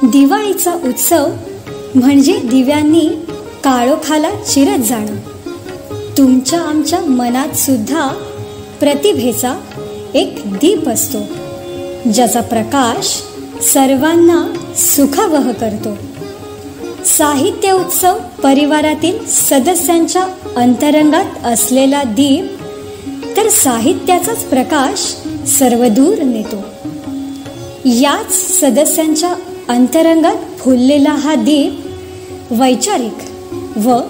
दिवाळीचा उत्सव म्हणजे दिव्यांनी काळोखाला चिरत जाणं. तुमच्या आमच्या मनात सुद्धा प्रतिभेचा एक दीप असतो, ज्याचा प्रकाश सर्वांना सुखावह करतो. साहित्य उत्सव परिवारातील सदस्यांच्या अंतरंगात असलेला दीप तर साहित्याचाच प्रकाश सर्वदूर नेतो. याच सदस्यांच्या अंतरंगात फुललेला हा दीप वैचारिक व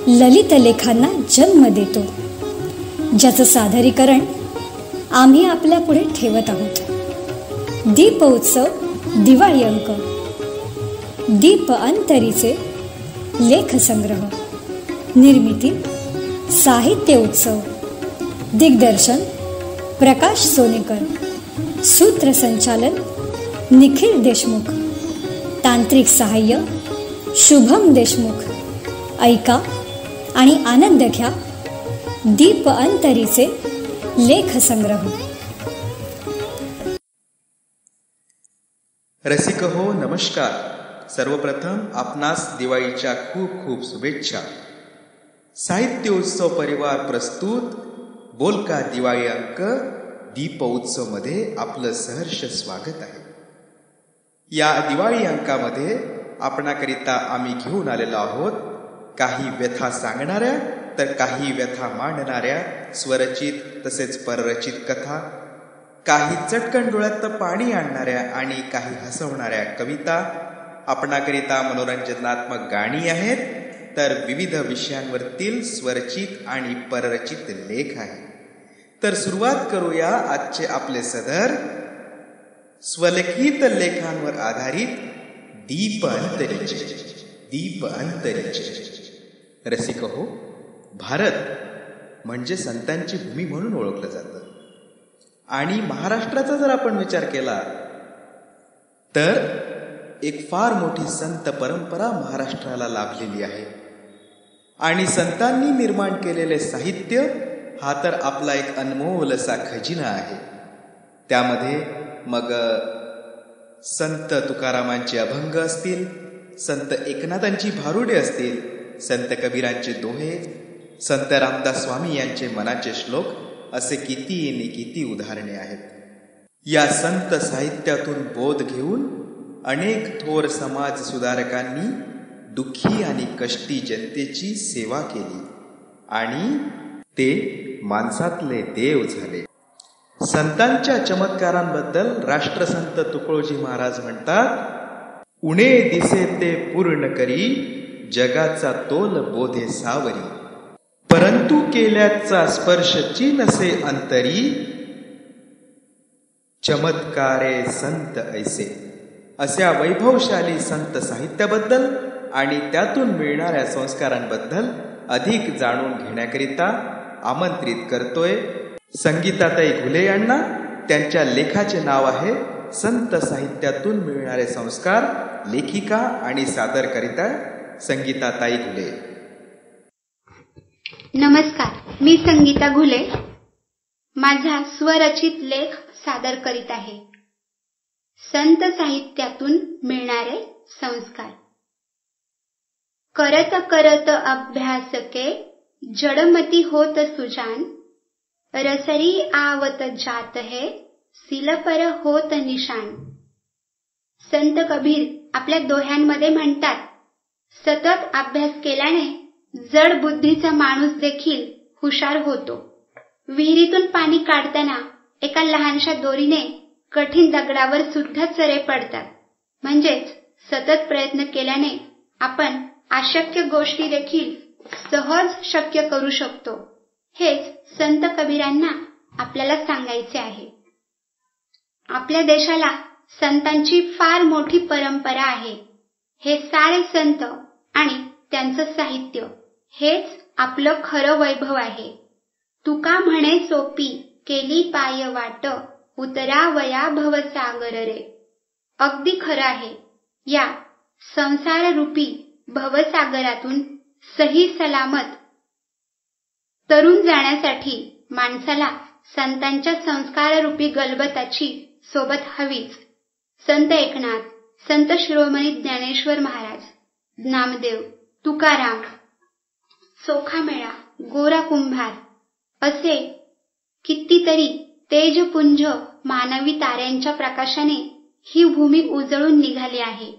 ललित लेखांना जन्म देतो, ज्याचं सादरीकरण आम्ही आपल्या पुढे ठेवत आहोत. दीप उत्सव दिवाळी अंक. दीप अंतरीचे लेखसंग्रह. निर्मिती साहित्य उत्सव. दिग्दर्शन प्रकाश सोनेकर. सूत्रसंचालन निखिल देशमुख. तांत्रिक सहाय्य शुभम देशमुख. ऐका आणि आनंद घ्या दीप अंतरीचे लेखसंग्रह. रसिक हो, नमस्कार. सर्वप्रथम आपणास दिवाळीच्या खूप खूप शुभेच्छा. साहित्य उत्सव परिवार प्रस्तुत बोलका दिवाळी अंक दीप उत्सव मध्ये आपलं सहर्ष स्वागत आहे. या दिवाळी अंकामध्ये आपणाकरिता आम्ही घेऊन आलेलो आहोत काही व्यथा सांगणाऱ्या तर काही व्यथा मांडणाऱ्या स्वरचित तसेच पररचित कथा, काही चटकन डोळ्यात पाणी आणणाऱ्या आणि काही हसवणाऱ्या कविता, आपणाकरिता मनोरंजनात्मक गाणी आहेत, तर विविध विषयांवरतील स्वरचित आणि पररचित लेख आहेत. तर सुरुवात करूया आजचे आपले सदर स्वलिखित लेखांवर आधारित दीप अंतरीचे. दीप अंतरीचे. रसिक हो, भारत म्हणजे संतांची भूमी म्हणून ओळखलं जातं. आणि महाराष्ट्राचा जर आपण विचार केला तर एक फार मोठी संत परंपरा महाराष्ट्राला लाभलेली आहे. आणि संतांनी निर्माण केलेले साहित्य हा तर आपला एक अनमोल असा खजिना आहे. त्यामध्ये मग संत तुकारामांचे अभंग असतील, संत एकनाथांची भारुडे असतील, संत कबीरांचे दोहे, संत रामदास स्वामी यांचे मनाचे श्लोक, असे किती आणि किती उदाहरणे आहेत. या संत साहित्यातून बोध घेऊन अनेक थोर समाज सुधारकांनी दुःखी आणि कष्टी जनतेची सेवा केली आणि ते माणसातले देव झाले. संतांच्या चमत्कारांबद्दल राष्ट्रसंत तुकडोजी महाराज म्हणतात, उणे दिसे ते पूर्ण करी, जगाचा तोल बोधे सावरी, परंतु केल्याचा स्पर्शची नसे अंतरी, चमत्कारे संत ऐसे. अशा वैभवशाली संत साहित्याबद्दल आणि त्यातून मिळणाऱ्या संस्कारांबद्दल अधिक जाणून घेण्याकरिता आमंत्रित करतोय संगीताताई घुले यांना. त्यांच्या लेखाचे नाव आहे संत साहित्यातून मिळणारे संस्कार. लेखिका आणि सादरकरिता संगीताताई घुले. नमस्कार, मी संगीता घुले माझा स्वरचित लेख सादर करीत आहे. संत साहित्यातून मिळणारे संस्कार. करत करत अभ्यास के जडमती होत सुजान, रसरी आवत जात है सिल पर होत निशान. संत कबीर आपल्या दोह्यांमध्ये म्हणतात, सतत अभ्यास केल्याने जड बुद्धीचा माणूस देखील हुशार होतो. विहिरीतून पाणी काढताना एका लहानशा दोरीने कठीण दगडावर सुद्धा चरे पडतात. म्हणजेच सतत प्रयत्न केल्याने आपण अशक्य गोष्टी देखील सहज शक्य करू शकतो. हेच संत कबीरांना आपल्याला सांगायचे आहे. आपल्या देशाला संतांची फार मोठी परंपरा आहे. हे सारे संत आणि त्यांचं साहित्य हेच आपलं खरं वैभव आहे. तुका म्हणे सोपी केली पाय वाट, उतरावया भवसागर रे. अगदी खरं आहे. या संसार रूपी भवसागरातून सही सलामत तरुण जाण्यासाठी माणसाला संतांच्या संस्काररूपी गलबताची सोबत हवीच. संत एकनाथ, संत शिरोमणी ज्ञानेश्वर महाराज, नामदेव, तुकाराम, चोखामेळा, गोरा कुंभार असे कितीतरी तेजपुंज मानवी ताऱ्यांच्या प्रकाशाने ही भूमी उजळून निघाली आहे.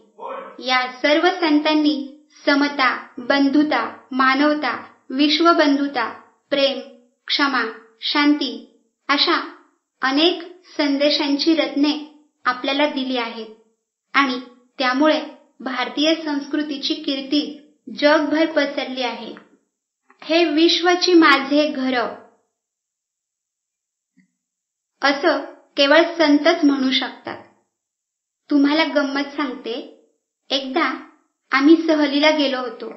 या सर्व संतांनी समता, बंधुता, मानवता, विश्वबंधुता, प्रेम, क्षमा, शांती अशा अनेक संदेशांची रत्ने आपल्याला दिली आहेत आणि त्यामुळे भारतीय संस्कृतीची कीर्ती जगभर पसरली आहे. हे विश्वाची माझे घर असं केवळ संतच म्हणू शकतात. तुम्हाला गंमत सांगते, एकदा आम्ही सहलीला गेलो होतो.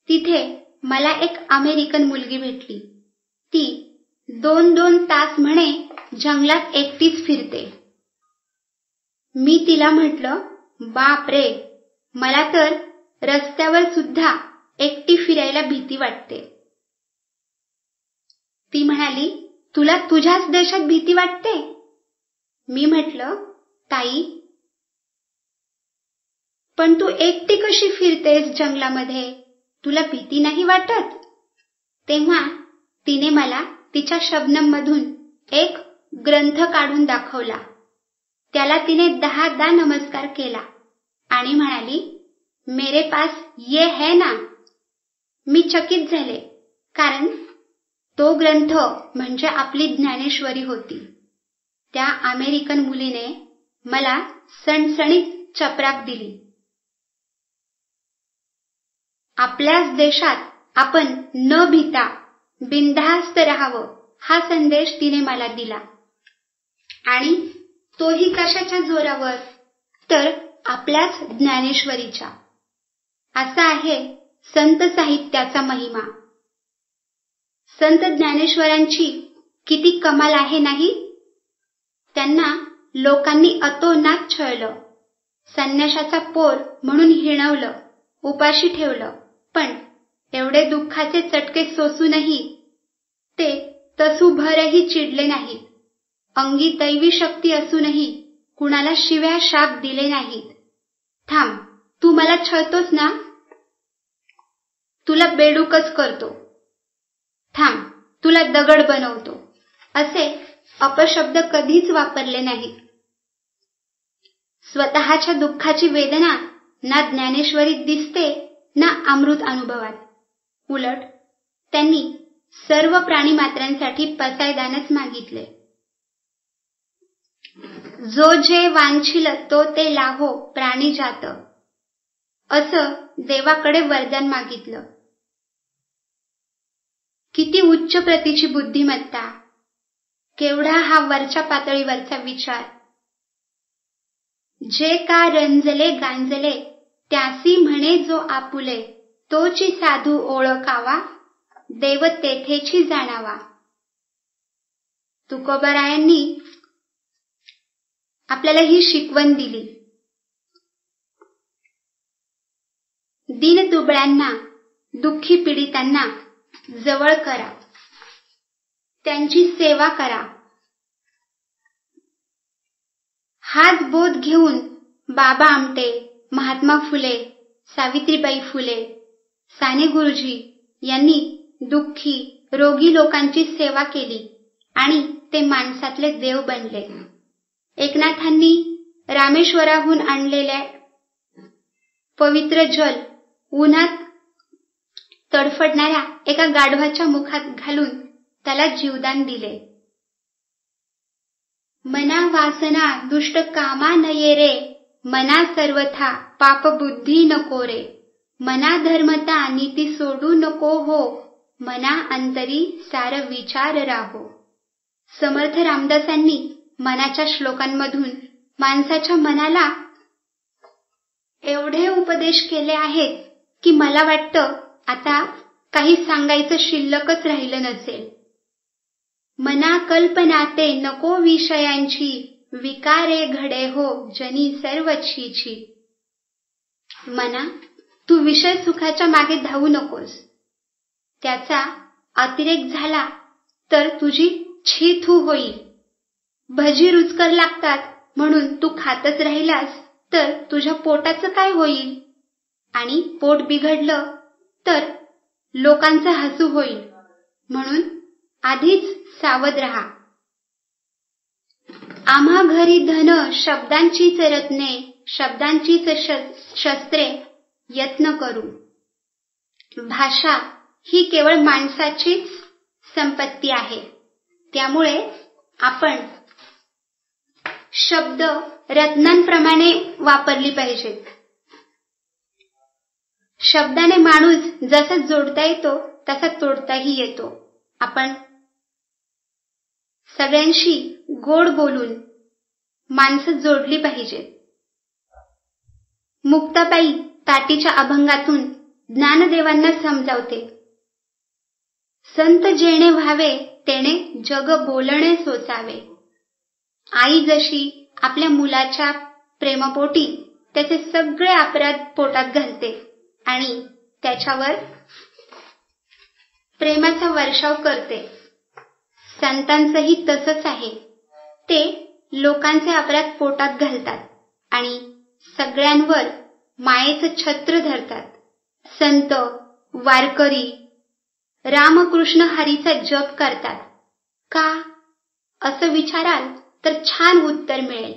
तिथे मला एक अमेरिकन मुलगी भेटली. ती 2-2 तास म्हणे जंगलात एकटीच फिरते. मी तिला म्हटलं, बाप रे, मला तर रस्त्यावर सुद्धा एकटी फिरायला भीती वाटते. ती म्हणाली, तुला तुझ्याच देशात भीती वाटते? मी म्हटलं, ताई, पण तू एकटी कशी फिरतेस जंगलामध्ये? तुला भीती नाही वाटत? तेव्हा तिने मला तिच्या शबनममधून एक ग्रंथ काढून दाखवला. त्याला तिने 10 नमस्कार केला आणि म्हणाली, मेरे पास ये है ना. मी चकित झाले, कारण तो ग्रंथ म्हणजे आपली ज्ञानेश्वरी होती. त्या अमेरिकन मुलीने मला सणसणीत चपराक दिली. आपल्याच देशात आपण न भीता बिनधास्त राहावं हा संदेश तिने मला दिला. आणि तोही कशाच्या जोरावर? तर आपल्याच ज्ञानेश्वरीच्या. असा आहे संत साहित्याचा महिमा. संत ज्ञानेश्वरांची किती कमाल आहे नाही? त्यांना लोकांनी अतोनात छळलं, संन्याशाचा पोर म्हणून हिणवलं, उपाशी ठेवलं, पण एवढे दुःखाचे चटके सोसूनही ते तसूभरही चिडले नाहीत. अंगी दैवी शक्ती असूनही कुणाला शिव्या शाप दिले नाहीत. थांब, तू मला छळतोस ना? तुला बेडूकच करतो. थांब, तुला दगड बनवतो. असे अपशब्द कधीच वापरले नाहीत. स्वतःच्या दुःखाची वेदना ना ज्ञानेश्वरीत दिसते ना अमृत अनुभवात. उलट त्यांनी सर्व प्राणीमात्रांसाठी पसायदानच मागितले. जो जे वांछिल तो ते लाहो प्राणीजात, असं देवाकडे वरदान मागितलं. किती उच्च प्रतीची बुद्धिमत्ता, केवढा हा वरच्या पातळीवरचा विचार. जे का रंजले गांजले त्यासी म्हणे जो आपुले, तोची साधू ओळखावा देव तेथेची जाणावा. तुकोबारायांनी आपल्याला ही शिकवण दिली. दीनदुबळ्यांना, दुःखी पीडितांना जवळ करा, त्यांची सेवा करा. हाच बोध घेऊन बाबा आमटे, महात्मा फुले, सावित्रीबाई फुले, साने गुरुजी यांनी दुःखी, रोगी लोकांची सेवा केली आणि ते माणसातले देव बनले. एकनाथांनी रामेश्वराहून आणलेले पवित्र जल उन्हात तडफडणाऱ्या एका गाढवाच्या मुखात घालून त्याला जीवदान दिले. मना वासना दुष्ट कामा नये रे, मना सर्वथा पाप बुद्धी नको रे, मना धर्मता नीती सोडू नको हो, मना अंतरी सार विचार राहो. समर्थ रामदासांनी मनाच्या श्लोकांमधून माणसाच्या मनाला एवढे उपदेश केले आहेत की मला वाटतं आता काही सांगायचं शिल्लकच राहिलं नसेल. मना कल्पनाते नको विषयांची, विकारे घडे हो जनी सर्व छीछी. मना, तू विषय सुखाच्या मागे धावू नकोस. त्याचा अतिरेक झाला तर तुझी छी थू होईल. भजी रुचकर लागतात म्हणून तू खातच राहिलास तर तुझ्या पोटाचं काय होईल? आणि पोट बिघडलं तर लोकांचं हसू होईल. म्हणून आधीच सावध राहा. आम्हा घरी धन शब्दांचीच रत्ने, शब्दांचीच शस्त्रे यत्न करू. भाषा ही केवळ माणसाचीच संपत्ती आहे. त्यामुळे आपण शब्द रत्नांप्रमाणे वापरली पाहिजेत. शब्दाने माणूस जसा जोडता येतो तसा तोडताही येतो. आपण सगळ्यांशी गोड बोलून माणसं जोडली पाहिजेत. मुक्ताबाई ताटीच्या अभंगातून ज्ञानदेवांना समजावते, संत जेणे व्हावे तेणे जग बोलणे सोसावे. आई जशी आपल्या मुलाच्या प्रेमापोटी त्याचे सगळे अपराध पोटात घालते आणि त्याच्यावर प्रेमाचा वर्षाव करते, संतांचंही तसंच आहे. ते लोकांचे अपराध पोटात घालतात आणि सगळ्यांवर मायेचं छत्र धरतात. संत, वारकरी रामकृष्ण हरीचा जप करतात का, असं विचाराल तर छान उत्तर मिळेल.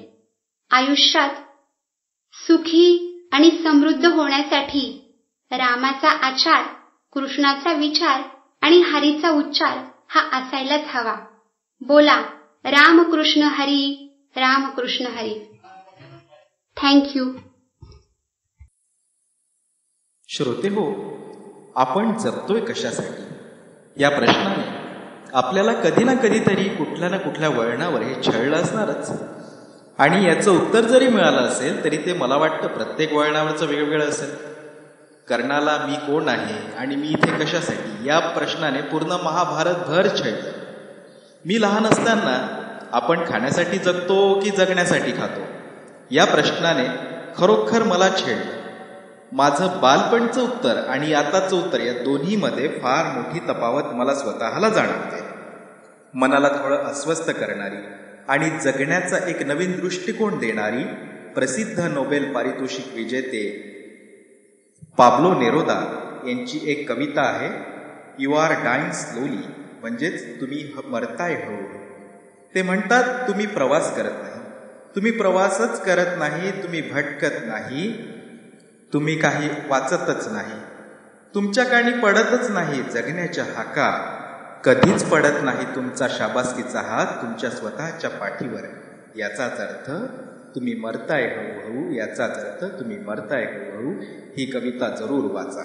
आयुष्यात सुखी आणि समृद्ध होण्यासाठी रामाचा आचार, कृष्णाचा विचार आणि हरीचा उच्चार हा असायलाच हवा. बोला रामकृष्ण हरी, रामकृष्ण हरी. थँक्यू. श्रोते हो, आपण जगतोय कशासाठी या प्रश्नाने आपल्याला कधी ना कधीतरी कुठल्या ना कुठल्या वळणावर हे छळलं असणारच. आणि याचं उत्तर जरी मिळालं असेल तरी ते मला वाटतं प्रत्येक वळणावरचं वेगवेगळं असेल. कर्णाला मी कोण आहे आणि मी इथे कशासाठी या प्रश्नाने पूर्ण महाभारतभर छळलं. मी लहान असताना आपण खाण्यासाठी जगतो की जगण्यासाठी खातो या प्रश्नाने खरोखर मला छेडलं. माझं बालपणचं उत्तर आणि आताचं उत्तर या दोन्हीमध्ये फार मोठी तफावत मला स्वतःला जाणवते. मनाला थोडं अस्वस्थ करणारी आणि जगण्याचा एक नवीन दृष्टिकोन देणारी प्रसिद्ध नोबेल पारितोषिक विजेते पाब्लो नेरुदा यांची एक कविता आहे, यू आर डाईंग स्लोली, म्हणजेच तुम्ही मरताय हळूहळू. ते म्हणतात, तुम्ही प्रवास करत नाही, तुम्ही प्रवासच करत नाही, तुम्ही भटकत नाही, तुम्ही काही वाचतच नाही, तुमच्या कानी पडतच नाही जगण्याच्या हाका, कधीच पडत नाही तुमचा शाबासकीचा हात तुमच्या स्वतःच्या पाठीवर. याचाच अर्थ तुम्ही मरताय हळूहळू, याचाच अर्थ तुम्ही मरताय हळूहळू. ही कविता जरूर वाचा.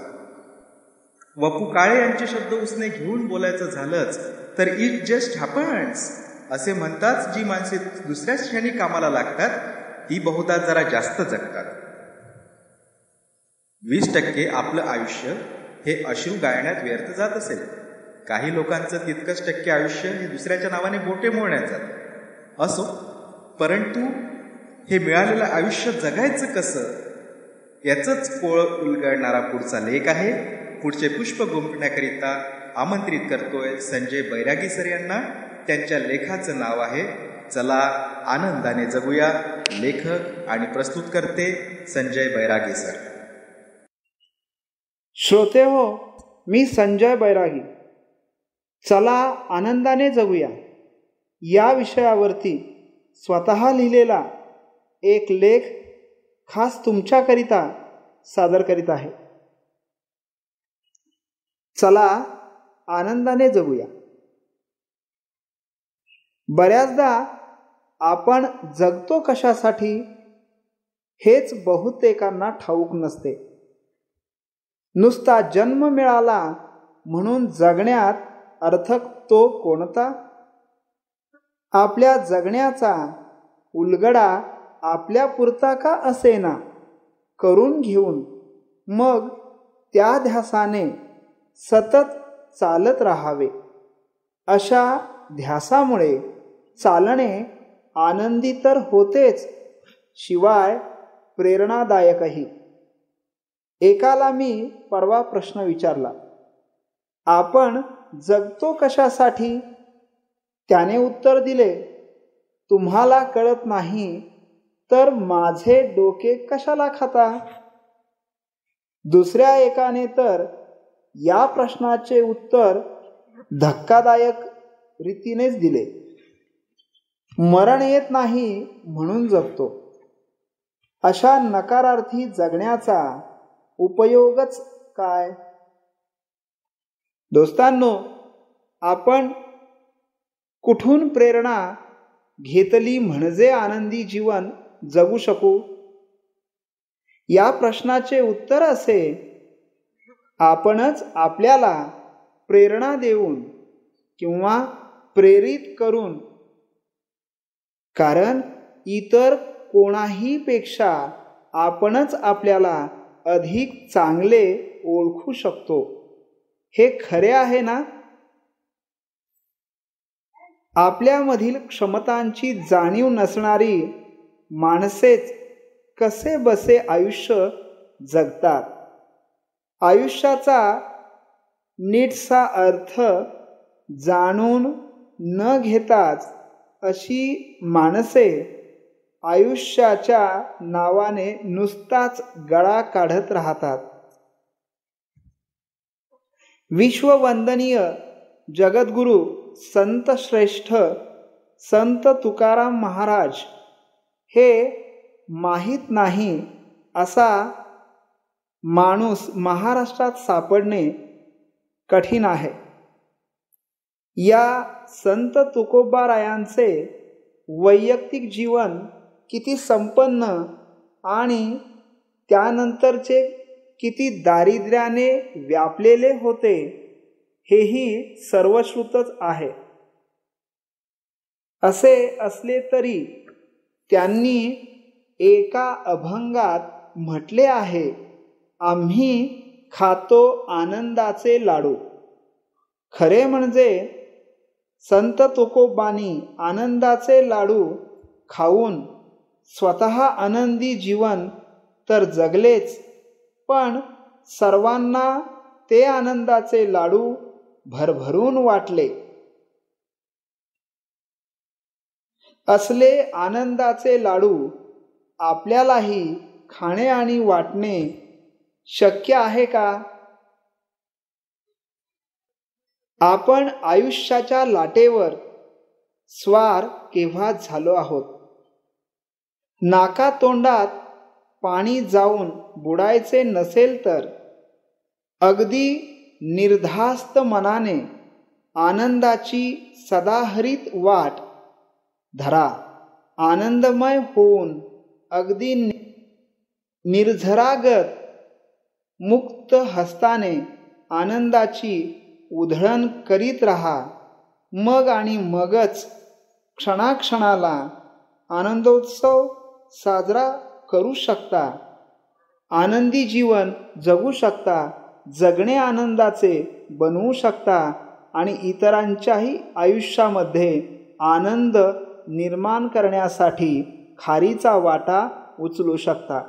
वपू काळे यांचे शब्द उसने घेऊन बोलायचं झालंच तर इट जस्ट हॅपन्स असे म्हणतात, जी माणसे दुसऱ्या क्षणी कामाला लागतात ती बहुधा जरा जास्त जगतात. 20% आपलं आयुष्य हे अश्रू गाळण्यात व्यर्थ जात असेल. काही लोकांचं तितकंच टक्के आयुष्य हे दुसऱ्याच्या नावाने बोटे मोडण्यात जातं. असो, परंतु हे मिळालेलं आयुष्य जगायचं कसं याचंच पोळ उलगडणारा पुढचा लेख आहे. पुढचे पुष्प गुंफण्याकरिता आमंत्रित करतोय संजय बैरागी सर यांना. त्यांच्या लेखाचं नाव आहे चला आनंदाने जगूया. लेखक आणि प्रस्तुत करते संजय बैरागी सर. श्रोते हो, मी संजय बैरागी. चला आनंदाने जगूया या विषयावरती स्वतः लिहिलेला एक लेख खास तुमच्याकरिता सादर करीत आहे. चला आनंदाने जगूया. बऱ्याचदा आपण जगतो कशासाठी हेच बहुतेकांना ठाऊक नसते. नुसता जन्म मिळाला म्हणून जगण्यात अर्थ तो कोणता? आपल्या जगण्याचा उलगडा आपल्या पुरता का असेना करून घेऊन मग त्या ध्यासाने सतत चालत राहावे. अशा ध्यासामुळे चालणे आनंदी तर होतेच, शिवाय प्रेरणादायकही. एकाला मी परवा प्रश्न विचारला, आपण जगतो कशासाठी? त्याने उत्तर दिले, तुम्हाला कळत नाही तर माझे डोके कशाला खाता? दुसऱ्या एकाने तर या प्रश्नाचे उत्तर धक्कादायक रीतीनेच दिले. मरण येत नाही म्हणून जगतो. अशा नकारार्थी जगण्याचा उपयोगच काय? दोस्तांनो, आपण कुठून प्रेरणा घेतली म्हणजे आनंदी जीवन जगू शकू? या प्रश्नाचे उत्तर असे: आपणच आपल्याला प्रेरणा देऊन किंवा प्रेरित करून. कारण इतर कोणाही पेक्षा आपणच आपल्याला अधिक चांगले ओळखू शकतो. हे खरे आहे ना? आपल्यामधील क्षमतांची जाणीव नसणारी माणसेच कसे बसे आयुष्य जगतात. आयुष्याचा नीटसा अर्थ जाणून न घेताच अशी माणसे आयुष्याच्या नावाने नुसताच गळा काढत राहतात. विश्ववंदनीय जगद्गुरु संत श्रेष्ठ संत तुकाराम महाराज हे माहीत नाही असा माणूस महाराष्ट्रात सापडणे कठीण आहे. या संत तुकोबारायांचे वैयक्तिक जीवन किती संपन्न आणि त्यानंतरचे किती दारिद्र्याने व्यापलेले होते हेही सर्वश्रुतच आहे. असे असले तरी त्यांनी एका अभंगात म्हटले आहे, आम्ही खातो आनंदाचे लाडू. खरे म्हणजे संत तुकोबांनी आनंदाचे लाडू खाऊन स्वतः आनंदी जीवन तर जगलेच, पण सर्वांना ते आनंदाचे लाडू भरभरून वाटले. असले आनंदाचे लाडू आपल्यालाही खाणे आणि वाटणे शक्य आहे का? आपण आयुष्याच्या लाटेवर स्वार केव्हा झालो आहोत? नाकातोंडात पाणी जाऊन बुडायचे नसेल तर अगदी निर्धास्त मनाने आनंदाची सदाहरित वाट धरा. आनंदमय होऊन अगदी निर्झरागत मुक्त हस्ताने आनंदाची उधळण करीत राहा. मग आणि मगच क्षणाक्षणाला आनंदोत्सव साजरा करू शकता. आनंदी जीवन जगू शकता. जगणे आनंदाचे बनवू शकता आणि इतरांच्याही आयुष्यामध्ये आनंद निर्माण करण्यासाठी खारीचा वाटा उचलू शकता.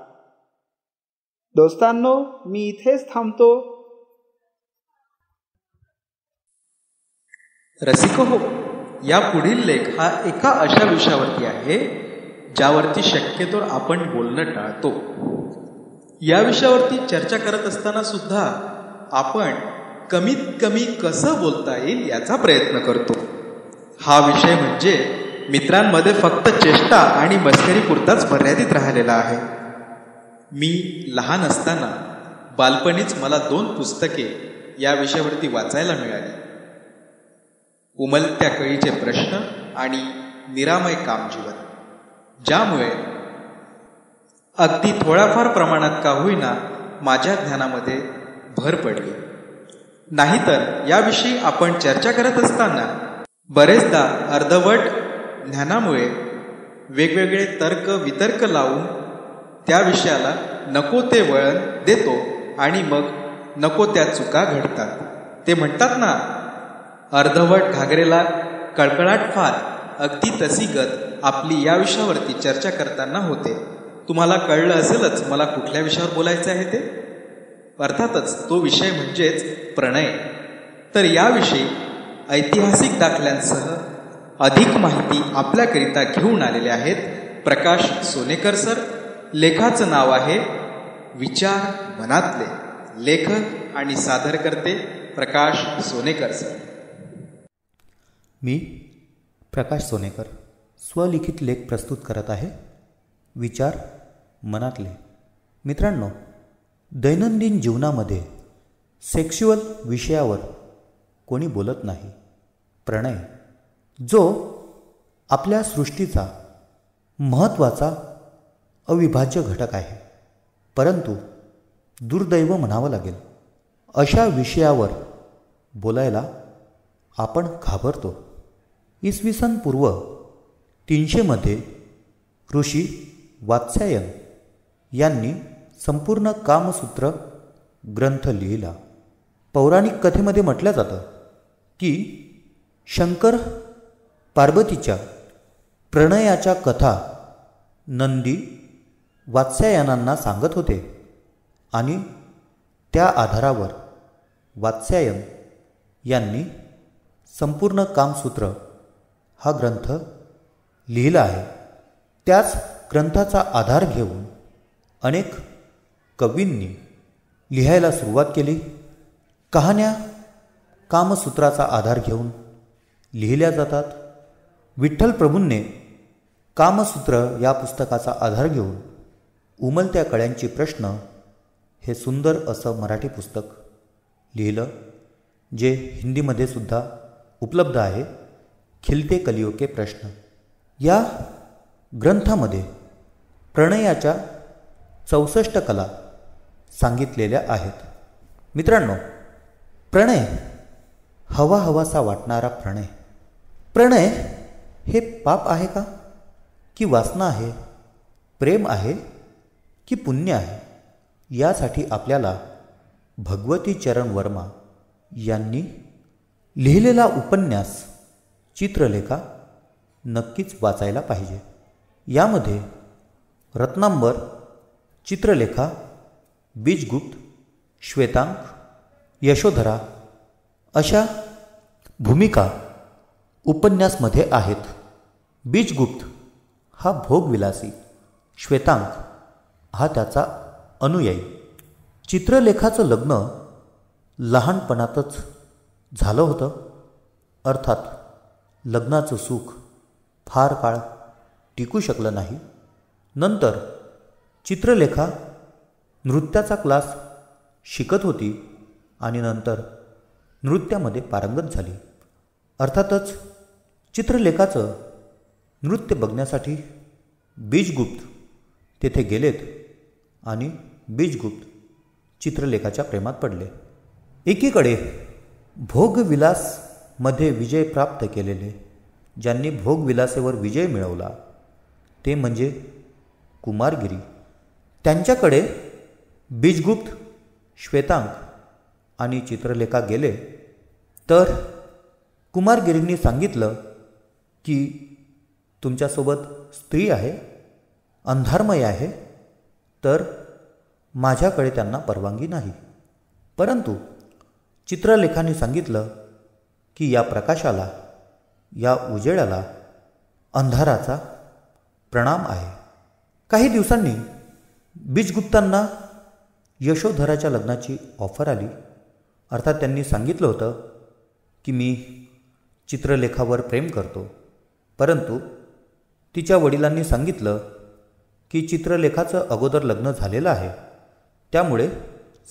दोस्तांनो, मी इथेच थांबतो. रसिको हो, या पुढील लेख हा एका अशा विषयावरती आहे ज्यावरती शक्यतो आपण बोलणं टाळतो. या विषयावरती चर्चा करत असताना सुद्धा आपण कमीत कमी कसं बोलता येईल याचा प्रयत्न करतो. हा विषय म्हणजे मित्रांमध्ये फक्त चेष्टा आणि मस्करीपुरताच मर्यादित राहिलेला आहे. मी लहान असताना बालपणीच मला 2 पुस्तके या विषयावरती वाचायला मिळाली. उमलत्या कळीचे प्रश्न आणि निरामय कामजीवन, ज्यामुळे अगदी थोड्याफार प्रमाणात का होईना माझ्या ज्ञानामध्ये भर पडली. नाहीतर याविषयी आपण चर्चा करत असताना बरेचदा अर्धवट ज्ञानामुळे वेगवेगळे तर्क वितर्क लावून त्या विषयाला नको ते वळण देतो आणि मग नको त्या चुका घडतात. ते म्हणतात ना, अर्धवट घागरेला कळकळाट फार, अगदी तशी गत आपली या विषयावरती चर्चा करताना होते. तुम्हाला कळलं असेलच मला कुठल्या विषयावर बोलायचं आहे ते. अर्थातच तो विषय म्हणजेच प्रणय. तर याविषयी ऐतिहासिक दाखल्यांसह अधिक माहिती आपल्याकरिता घेऊन आलेले आहेत प्रकाश सोनेकर सर. लेखाचं नाव आहे विचार मनातले. लेखक आणि सादरकर्ते प्रकाश सोनेकर सर. मी प्रकाश सोनेकर स्वलिखित लेख प्रस्तुत करत आहे, विचार मनातले. मित्रांनो, दैनंदिन जीवनामध्ये सेक्शुअल विषयावर कोणी बोलत नाही. प्रणय जो आपल्या सृष्टीचा महत्त्वाचा अविभाज्य घटक आहे, परंतु दुर्दैव म्हणावं लागेल अशा विषयावर बोलायला आपण घाबरतो. इसवी सन पूर्व 300 ऋषी वात्स्यायन यांनी संपूर्ण कामसूत्र ग्रंथ लिहिला. पौराणिक कथेमध्ये म्हटलं जातं की शंकर पार्वतीच्या प्रणयाच्या कथा नंदी वात्स्यायनांना सांगत होते आणि त्या आधारावर वात्स्यायन यांनी संपूर्ण कामसूत्र हा ग्रंथ लिहिला आहे. त्याच ग्रंथाचा आधार घेऊन अनेक कवींनी लिहायला सुरुवात केली. कहाण्या कामसूत्राचा आधार घेऊन लिहिल्या जातात. विठ्ठल प्रभूंनी कामसूत्र या पुस्तकाचा आधार घेऊन उमलत्या कळ्यांची प्रश्न हे सुंदर असं मराठी पुस्तक लिहिलं, जे हिंदीमध्ये सुद्धा उपलब्ध आहे. खिलते कलियों के प्रश्न या ग्रंथामध्ये प्रणयाच्या 64 कला सांगितलेल्या आहेत. मित्रांनो, प्रणय हवा हवासा वाटणारा प्रणय. प्रणय हे पाप आहे का, की वासना आहे? प्रेम आहे की पुण्य आहे? यासाठी आपल्याला भगवती चरण वर्मा यांनी लिहिलेला उपन्यास चित्रलेखा नक्कीच वाचायला पाहिजे. यामध्ये रत्नांबर, चित्रलेखा, बीजगुप्त, श्वेतांक, यशोधरा अशा भूमिका उपन्यासमध्ये आहेत. बीजगुप्त हा भोगविलासी, श्वेतांक हा त्याचा अनुयायी. चित्रलेखाचं लग्न लहानपणातच झालं होतं. अर्थात लग्नाचं सुख फार काळ टिकू शकलं नाही. नंतर चित्रलेखा नृत्याचा क्लास शिकत होती आणि नंतर नृत्यामध्ये पारंगत झाली. अर्थातच चित्रलेखाचं नृत्य बघण्यासाठी बीजगुप्त तेथे गेलेत आणि बीजगुप्त चित्रलेखाच्या प्रेमात पडले. एकीकडे भोगविलासमध्ये विजय प्राप्त केलेले, ज्यांनी भोगविलासेवर विजय मिळवला, ते म्हणजे कुमारगिरी. त्यांच्याकडे बीजगुप्त, श्वेतांक आणि चित्रलेखा गेले. तर कुमारगिरींनी सांगितलं की तुमच्यासोबत स्त्री आहे, अंधारमय आहे, तर माझ्याकडे त्यांना परवानगी नाही. परंतु चित्रलेखाने सांगितलं की या प्रकाशाला, या उजेडाला अंधाराचा प्रणाम आहे. काही दिवसांनी बीजगुप्तांना यशोधराच्या लग्नाची ऑफर आली. अर्थात त्यांनी सांगितलं होतं की मी चित्रलेखावर प्रेम करतो, परंतु तिच्या वडिलांनी सांगितलं की चित्रलेखाचं अगोदर लग्न झालेलं आहे, त्यामुळे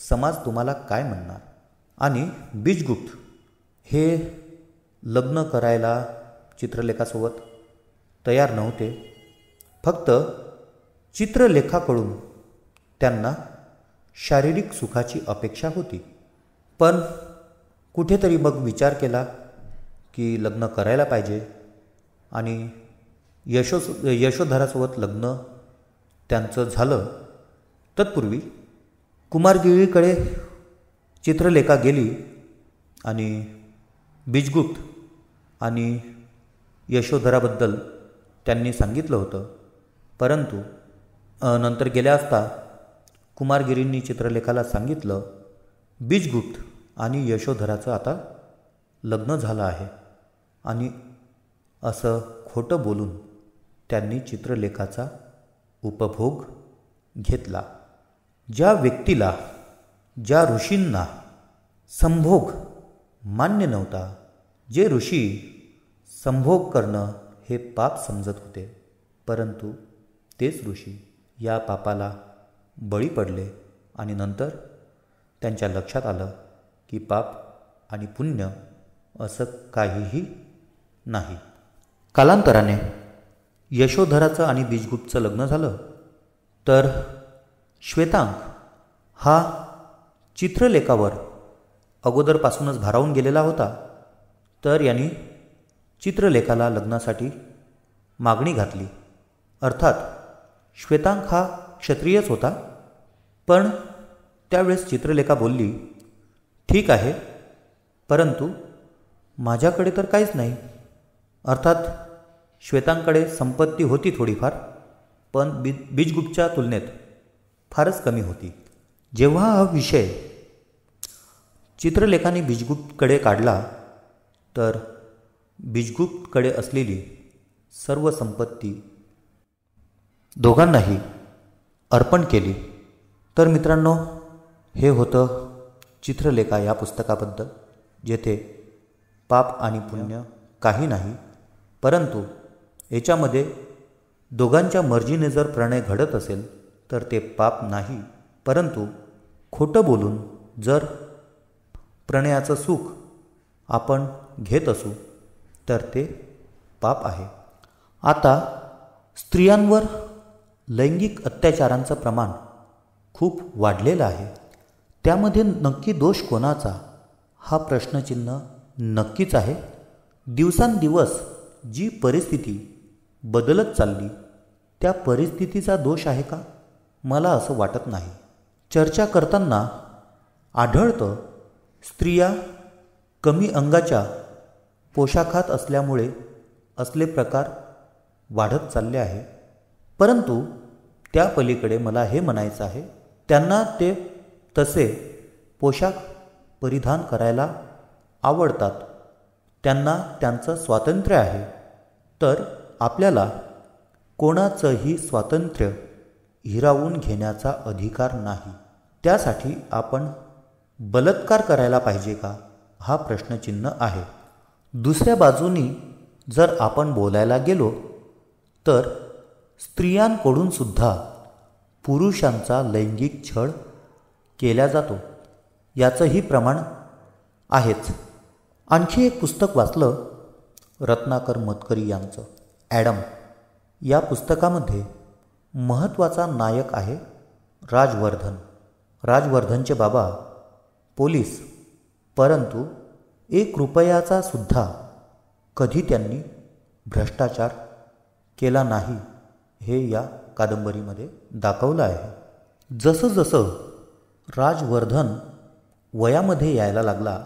समाज तुम्हाला काय म्हणणार. आणि बीजगुप्त हे लग्न करायला चित्रलेखासोबत तयार नव्हते. फक्त चित्रलेखाकडून त्यांना शारीरिक सुखाची अपेक्षा होती. पण कुठेतरी मग विचार केला की लग्न करायला पाहिजे आणि यशोधरासोबत लग्न त्यांचं झालं. तत्पूर्वी कुमारगिरीकडे चित्रलेखा गेली आणि बीजगुप्त आणि यशोधराबद्दल त्यांनी सांगितलं होतं. परंतु नंतर गेल्या असता कुमारगिरींनी चित्रलेखाला सांगितलं बीजगुप्त आणि यशोधराचं आता लग्न झालं आहे. आणि असं खोटं बोलून त्यांनी चित्रलेखाचा उपभोग घेतला. ज्या व्यक्तीला, ज्या ऋषींना संभोग मान्य नव्हता, जे ऋषी संभोग करणं हे पाप समजत होते, परंतु तेच ऋषी या पापाला बळी पडले आणि नंतर त्यांच्या लक्षात आलं की पाप आणि पुण्य असं काहीही नाही. कालांतराने यशोधराचं आणि बीजगुप्तचं लग्न झालं, तर श्वेतांक हा चित्रलेखावर अगोदरपासूनच भारावून गेलेला होता. तर यांनी चित्रलेखाला लग्नासाठी मागणी घातली. अर्थात श्वेतांक हा क्षत्रियच होता, पण त्यावेळेस चित्रलेखा बोलली, ठीक आहे, परंतु माझ्याकडे तर काहीच नाही. अर्थात श्वेतांकडे संपत्ती होती थोडीफार, पण बीजगुप्तच्या तुलनेत फारच कमी होती. जेव्हा हा विषय चित्रलेखाने बीजगुप्तकडे काढला, तर बीजगुप्तकडे असलेली सर्व संपत्ती दोघांनाही अर्पण केली. तर मित्रांनो, हे होतं चित्रलेखा या पुस्तकाबद्दल, जेथे पाप आणि पुण्य काही नाही, परंतु याच्यामध्ये दोघांच्या मर्जीने जर प्रणय घडत असेल तर ते पाप नाही, परंतु खोटं बोलून जर प्रणयाचं सुख आपण घेत असू तर ते पाप आहे. आता स्त्रियांवर लैंगिक अत्याचारांचं प्रमाण खूप वाढलेलं आहे. त्यामध्ये नक्की दोष कोणाचा, हा प्रश्नचिन्ह नक्कीच आहे. दिवसांदिवस जी परिस्थिती बदलत चालली, त्या परिस्थितीचा दोष आहे का? मला असं वाटत नाही. चर्चा करताना आढळतं, स्त्रिया कमी अंगाच्या पोशाखात असल्यामुळे असले प्रकार वाढत चालले आहे. परंतु त्या पलीकडे मला हे म्हणायचं आहे, त्यांना ते तसे पोशाख परिधान करायला आवडतात, त्यांना त्यांचं स्वातंत्र्य आहे. तर आपल्याला कोणाचंही स्वातंत्र्य हिरावून घेण्याचा अधिकार नाही. त्यासाठी आपण बलात्कार करायला पाहिजे का, हा प्रश्नचिन्ह आहे. दुसऱ्या बाजूनी जर आपण बोलायला गेलो तर स्त्रियांकडून सुद्धा पुरुषांचा लैंगिक छळ केला जातो, याचंही प्रमाण आहेच. आणखी एक पुस्तक वाचलं रत्नाकर मतकरी यांचं, ॲडम. या पुस्तकामध्ये महत्त्वाचा नायक आहे राजवर्धन. राजवर्धनचे बाबा पोलीस, परंतु 1 रुपयाचा सुद्धा कधी त्यांनी भ्रष्टाचार केला नाही, हे या कादंबरीमध्ये दाखवलं आहे. जसं जसं राजवर्धन वयामध्ये यायला लागला,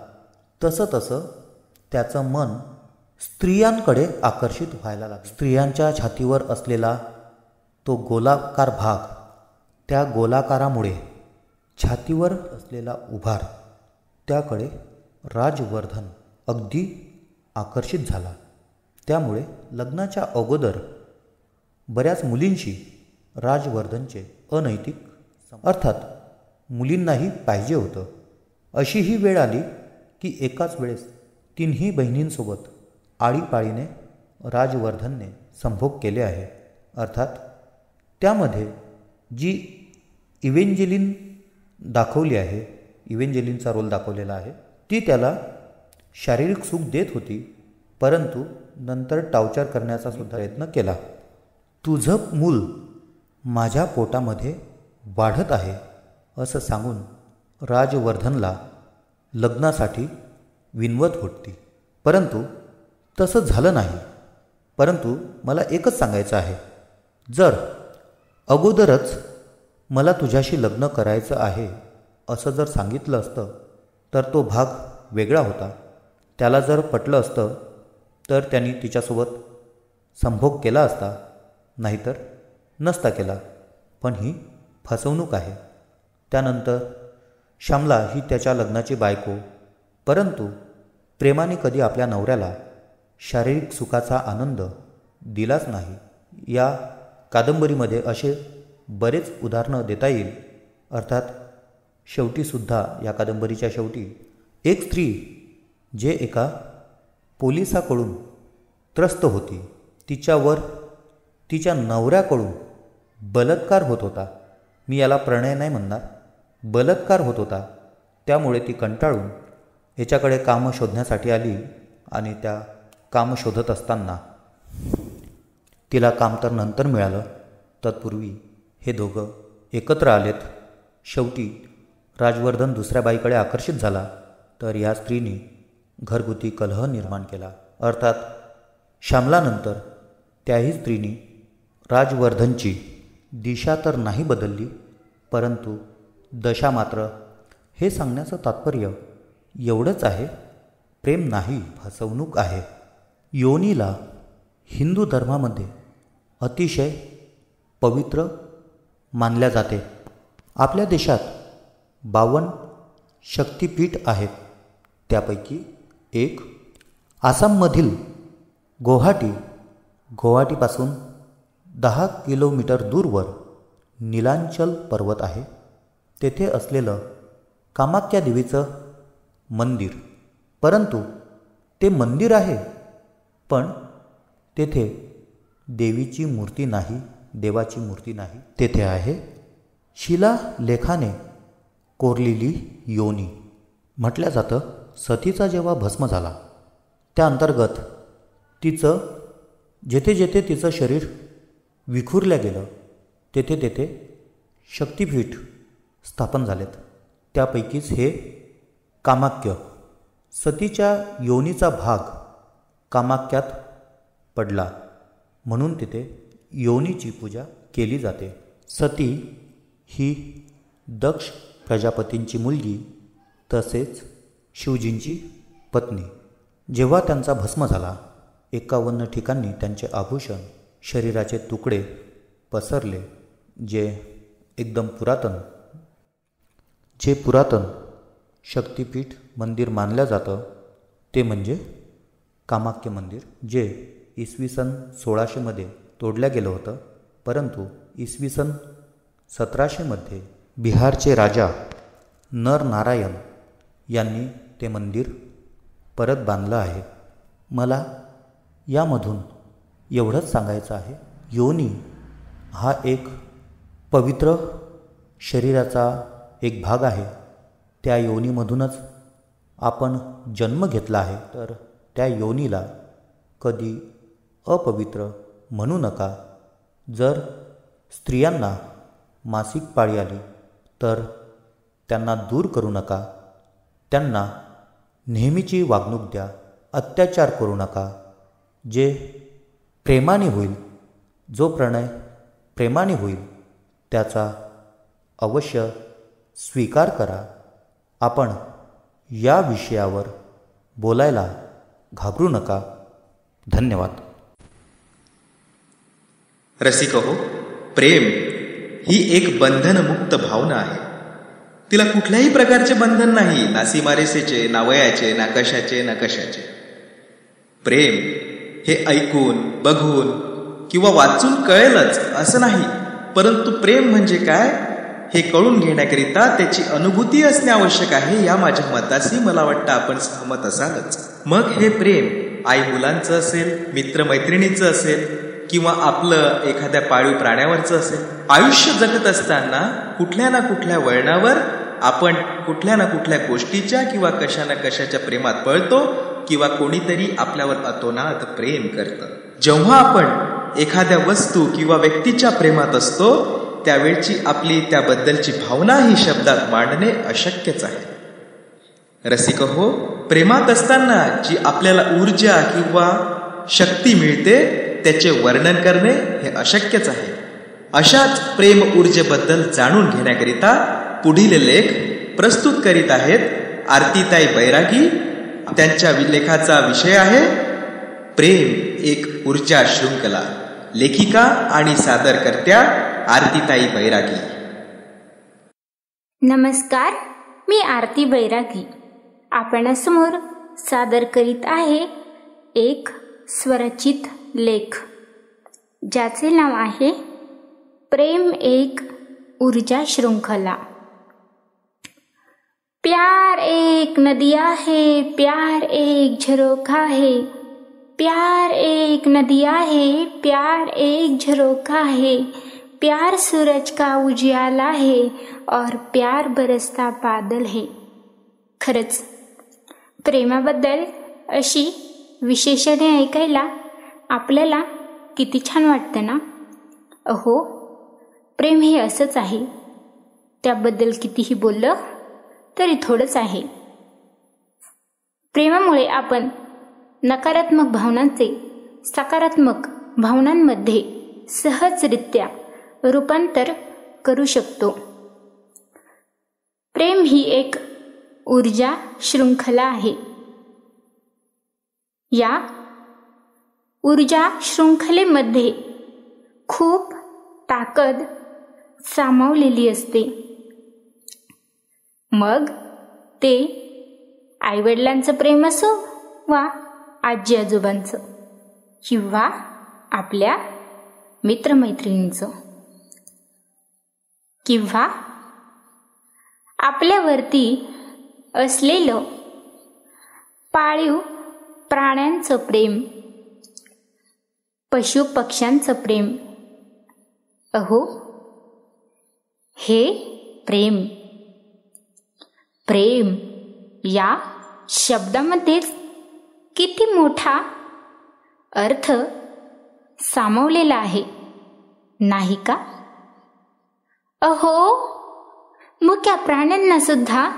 तसं तसं त्याचं मन स्त्रियांकडे आकर्षित व्हायला लागलं. स्त्रियांच्या छातीवर असलेला तो गोलाकार भाग, त्या गोलाकारामुळे छातीवर असलेला उभार, त्याकडे राजवर्धन अगदी आकर्षित झाला. त्यामुळे लग्नाच्या अगोदर बऱ्याच मुलींशी राजवर्धनचे अनैतिक, अर्थात मुलींनाही पाहिजे होतं, अशीही वेळ आली की एकाच वेळेस 3ही बहिणींसोबत आळीपाळीने राजवर्धनने संभोग केले आहे. अर्थात त्यामध्ये जी इव्हेंजेलिन दाखवली आहे, इव्हेंजेलिनचा रोल दाखवलेला आहे, ती त्याला शारीरिक सुख देत होती, परंतु नंतर टॉर्चर करण्याचा सुद्धा प्रयत्न केला. तुझं मूल माझ्या पोटामध्ये वाढत आहे असं सांगून राजवर्धनला लग्नासाठी विनवत होती, परंतु तसं झालं नाही. परंतु मला एकच सांगायचं आहे, जर अगोदरच मला तुझ्याशी लग्न करायचं आहे असं जर सांगितलं असतं तर तो भाग वेगळा होता. त्याला जर पटलं असतं तर त्यांनी तिच्यासोबत संभोग केला असता, नाहीतर नसता केला. पण ही फसवणूक आहे. त्यानंतर श्यामला ही त्याच्या लग्नाची बायको, परंतु प्रेमाने कधी आपल्या नवऱ्याला शारीरिक सुखाचा आनंद दिलाच नाही. या कादंबरीमध्ये असे बरेच उदाहरणं देता येईल. अर्थात शेवटीसुद्धा या कादंबरीच्या शेवटी एक स्त्री जे एका पोलिसाकडून त्रस्त होती, तिच्यावर तिच्या नवऱ्याकडून बलात्कार होत होता. मी याला प्रणय नाही म्हणणार, बलात्कार होत होता. त्यामुळे ती कंटाळून याच्याकडे कामं शोधण्यासाठी आली आणि त्या काम शोधत असताना तिला काम तर नंतर मिळालं. तत्पूर्वी हे दोघं एकत्र आलेत. शेवटी राजवर्धन दुसऱ्या बाईकडे आकर्षित झाला तर या स्त्रीने घरगुती कलह निर्माण केला. अर्थात श्यामलानंतर त्याही स्त्रीने राजवर्धनची दिशा तर नाही बदलली, परंतु दशा मात्र. हे सांगण्याचं तात्पर्य एवढंच आहे, प्रेम नाही, फसवणूक आहे. योनीला हिंदू धर्मामध्ये अतिशय पवित्र मानल्या जाते. आपल्या देशात 52 शक्तिपीठ आहेत. त्यापैकी एक आसाममधील गुवाहाटीपासून 10 किलोमीटर दूरवर नीलांचल पर्वत आहे. तेथे असलेलं कामाख्या देवीचं मंदिर, परंतु ते मंदिर आहे पण तेथे देवीची मूर्ती नाही, देवाची मूर्ती नाही. तेथे आहे शिलालेखाने कोरलेली योनी. म्हटलं जातं सतीचा जेव्हा भस्म झाला त्या अंतर्गत तिचं जेथे जेथे तिचं शरीर विखुरलं गेलं तेथे तेथे शक्तिपीठ स्थापन झालेत. त्यापैकीच हे कामाख्य. सतीच्या योनीचा भाग कामाख्यात पडला म्हणून तिथे योनीची पूजा केली जाते. सती ही दक्ष प्रजापतींची मुलगी तसेच शिवजींची पत्नी. जेव्हा त्यांचा भस्म झाला 51 ठिकाणी त्यांचे आभूषण, शरीराचे तुकडे पसरले. जे एकदम पुरातन शक्तिपीठ मंदिर मानलं जातं ते म्हणजे कामाख्य मंदिर, जे इसवी सन 1600 तोडलं गेलं होतं. परंतु इसवी सन 1700 बिहारचे राजा नरनारायण यांनी ते मंदिर परत बांधलं आहे. मला यामधून एवढंच सांगायचं आहे, योनी हा एक पवित्र शरीराचा एक भाग आहे. त्या योनीमधूनच आपण जन्म घेतला आहे, तर त्या योनीला कधी अपवित्र म्हणू नका. जर स्त्रियांना मासिक पाळी आली तर त्यांना दूर करू नका, त्यांना नेहमीची वागणूक द्या, अत्याचार करू नका. जे प्रेमाने होईल, जो प्रणय प्रेमाने होईल त्याचा अवश्य स्वीकार करा. आपण या विषयावर बोलायला घाबरू नका. धन्यवाद. रसिको, प्रेम ही एक बंधनमुक्त भावना आहे. तिला कुठल्याही प्रकारचे बंधन नाही, ना सीमारेषेचे, ना वयाचे, ना कशाचे ना कशाचे. प्रेम हे ऐकून, बघून किंवा वाचून कळेलच असं नाही, परंतु प्रेम म्हणजे काय हे कळून घेण्याकरिता त्याची अनुभूती असणे आवश्यक आहे. या माझ्या मताशी मला वाटतं आपण सहमत असालच. मग हे प्रेम आई मुलांचं असेल, मित्रमैत्रिणीचं असेल किंवा आपलं एखाद्या पाळीव प्राण्यावरचं असेल. आयुष्य जगत असताना कुठल्या ना कुठल्या वळणावर आपण कुठल्या ना कुठल्या गोष्टीच्या किंवा कशा ना कशाच्या प्रेमात पळतो किंवा कोणीतरी आपल्यावर अतोनात प्रेम करतं. जेव्हा आपण एखाद्या वस्तू किंवा व्यक्तीच्या प्रेमात असतो त्यावेळची आपली त्याबद्दलची भावना ही शब्दात मांडणे अशक्यच आहे. रसिक हो, प्रेमात असताना जी आपल्याला ऊर्जा किंवा शक्ती मिळते त्याचे वर्णन करणे हे अशक्यच आहे. अशाच प्रेम ऊर्जेबद्दल जाणून घेण्याकरिता पुढील लेख प्रस्तुत करीत आहेत आरतीताई बैरागी. त्यांच्या लेखाचा विषय आहे प्रेम एक ऊर्जा शृंखला. लेखिका आणि सादरकर्त्या आरतीताई बैरागी. नमस्कार, मी आरती बैरागी आपणासमोर सादर करीत आहे एक स्वरचित लेख. ज्याचे नाव आहे प्रेम एक ऊर्जा श्रृंखला. प्यार एक नदिया है, प्यार एक झरोखा है, प्यार एक नदिया है, प्यार एक झरोखा है, प्यार सूरज का उजियाला है और प्यार बरसता बादल है. खरंच प्रेमाबद्दल अशी विशेषणे ऐकायला आपल्याला किती छान वाटतं ना. अहो, प्रेम हे असंच आहे. त्याबद्दल कितीही बोललं तरी थोडंच आहे. प्रेमामुळे आपण नकारात्मक भावनांचे सकारात्मक भावनांमध्ये सहजरित्या रूपांतर करू शकतो. प्रेम ही एक ऊर्जा शृंखला आहे. या ऊर्जा शृंखलेमध्ये खूप ताकद सामावलेली असते. मग ते आईवडिलांचं प्रेम असो वा आजी आजोबांचं किंवा आपल्या मित्रमैत्रिणींचं किंवा आपल्यावरती असलेलं पाळीव प्राण्यांचं प्रेम, पशु पक्ष्यांचं प्रेम. अहो, हे प्रेम. प्रेम या शब्दामध्येच किती मोठा अर्थ सामावलेला आहे, नाही का? अहो, मुक्या प्राण्यांना सुद्धा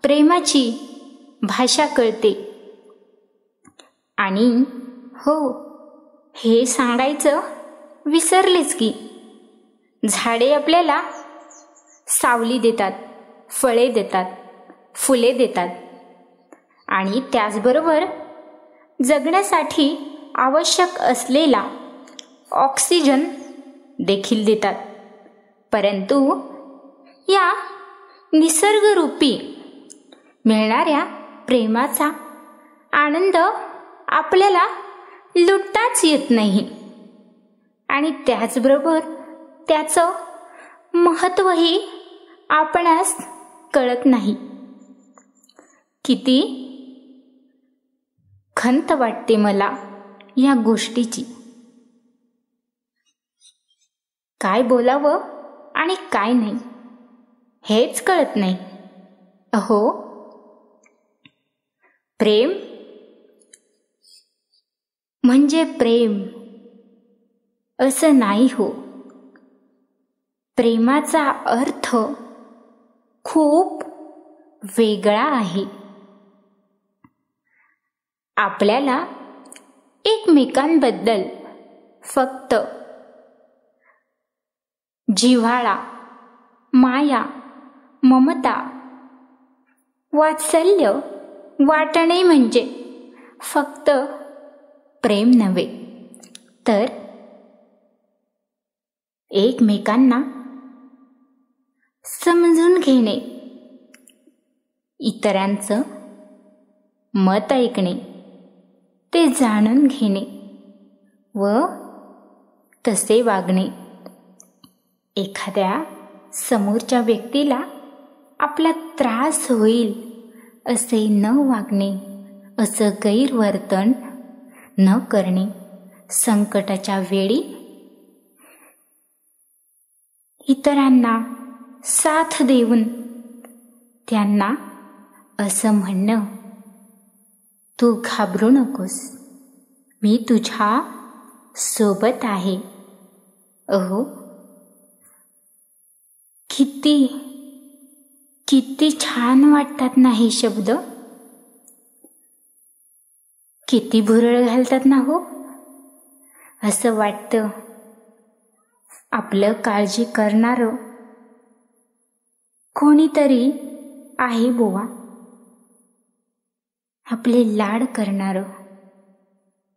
प्रेमाची भाषा कळते. आणि हो, हे सांगायचं विसरलेच की झाडे आपल्याला सावली देतात, फळे देतात, फुले देतात आणि त्याचबरोबर जगण्यासाठी आवश्यक असलेला ऑक्सिजन देखील देतात. परंतु या निसर्गरूपी मिळणाऱ्या प्रेमाचा आनंद आपल्याला लुटताच येत नाही आणि त्याचबरोबर त्याचं महत्त्वही आपणास कळत नाही. किती खंत वाटते मला या गोष्टीची. काय बोलावं आणि काय नाही हेच कळत नाही. अहो, प्रेम म्हणजे प्रेम असं नाही हो. प्रेमाचा अर्थ खूप वेगळा आहे. आपल्याला एकमेकांबद्दल फक्त जिव्हाळा, माया, ममता, वात्सल्य वाटणे म्हणजे फक्त प्रेम नव्हे, तर एकमेकांना समजून घेणे, इतरांचं मत ऐकणे, ते जाणून घेणे व तसे वागणे. एखाद्या समोरच्या व्यक्तीला आपला त्रास होईल असे न वागणे, असं गैरवर्तन न करणे, संकटाच्या वेळी इतरांना साथ देऊन त्यांना असं म्हणणं, तू घाबरू नकोस, मी तुझ्या सोबत आहे. अहो, किती किती छान वाटतात ना हे शब्द. किती भुरळ घालतात ना हो. असं वाटतं आपलं काळजी करणारं कोणीतरी आहे बुवा, आपले लाड करणारं,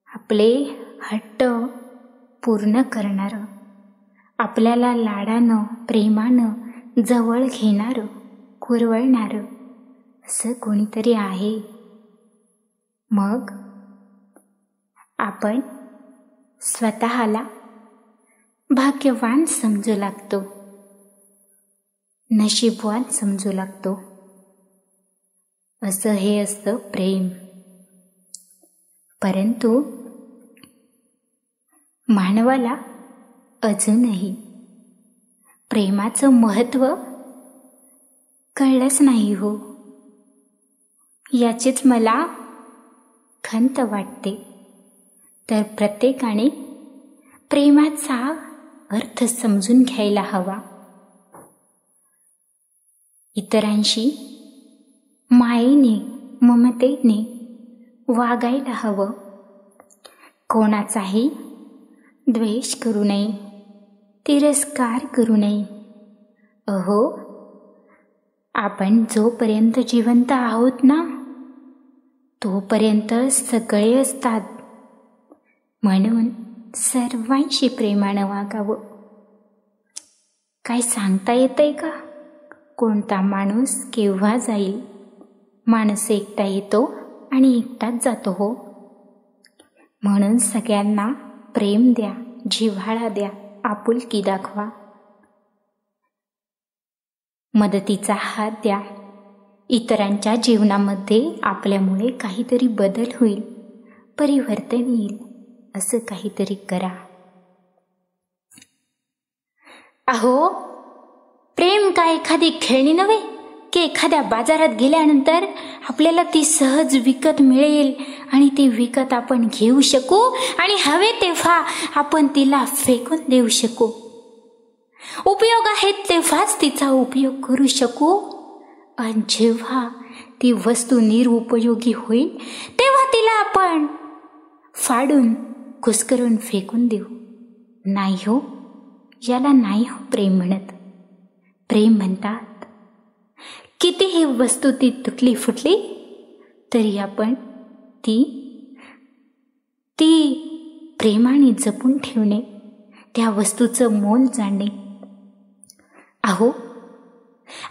आपले हट्ट पूर्ण करणारं, आपल्याला लाडानं प्रेमानं जवळ घेणारं, कुरवळणारं असं कोणीतरी आहे. मग आपण स्वतःला भाग्यवान समजू लागतो, नशीबवान समजू लागतो. असं हे असतं प्रेम. परंतु मानवाला अजूनही प्रेमाचं महत्त्व कळलंच नाही हो. याचीच मला खंत वाटते. तर प्रत्येकाने प्रेमाचा अर्थ समजून घ्यायला हवा. इतरांशी मायेने, ममतेने वागायला हवं. कोणाचाही द्वेष करू नये, तिरस्कार करू नये. अहो, आपण जोपर्यंत जिवंत आहोत ना, तोपर्यंत सगळे असतात. म्हणून सर्वांशी प्रेमानं वागावं. काय सांगता येतंय का कोणता माणूस केव्हा जाईल? माणूस एकटा येतो आणि एकटाच जातो हो. म्हणून सगळ्यांना प्रेम द्या, जिव्हाळा द्या, आपुलकी दाखवा, मदतीचा हात द्या. इतरांच्या जीवनामध्ये आपल्यामुळे काहीतरी बदल होईल, परिवर्तन येईल, असं काहीतरी करा. अहो, प्रेम काय एखादी खेळणी नव्हे की एखाद्या बाजारात गेल्यानंतर आपल्याला ती सहज विकत मिळेल आणि ती विकत आपण घेऊ शकू आणि हवे तेव्हा आपण तिला फेकून देऊ शकू. उपयोग आहे तेव्हाच तिचा उपयोग करू शकू. आणि जेव्हा ती वस्तू निरुपयोगी होईल तेव्हा तिला आपण फाडून कुस्करून फेकून देऊ. नाही हो, याला नाही हो प्रेम म्हणत. प्रेम म्हणतात कितीही वस्तू ती तुटली फुटली तरी आपण ती प्रेमाने जपून ठेवणे, त्या वस्तूचं मोल जाणणे. अहो,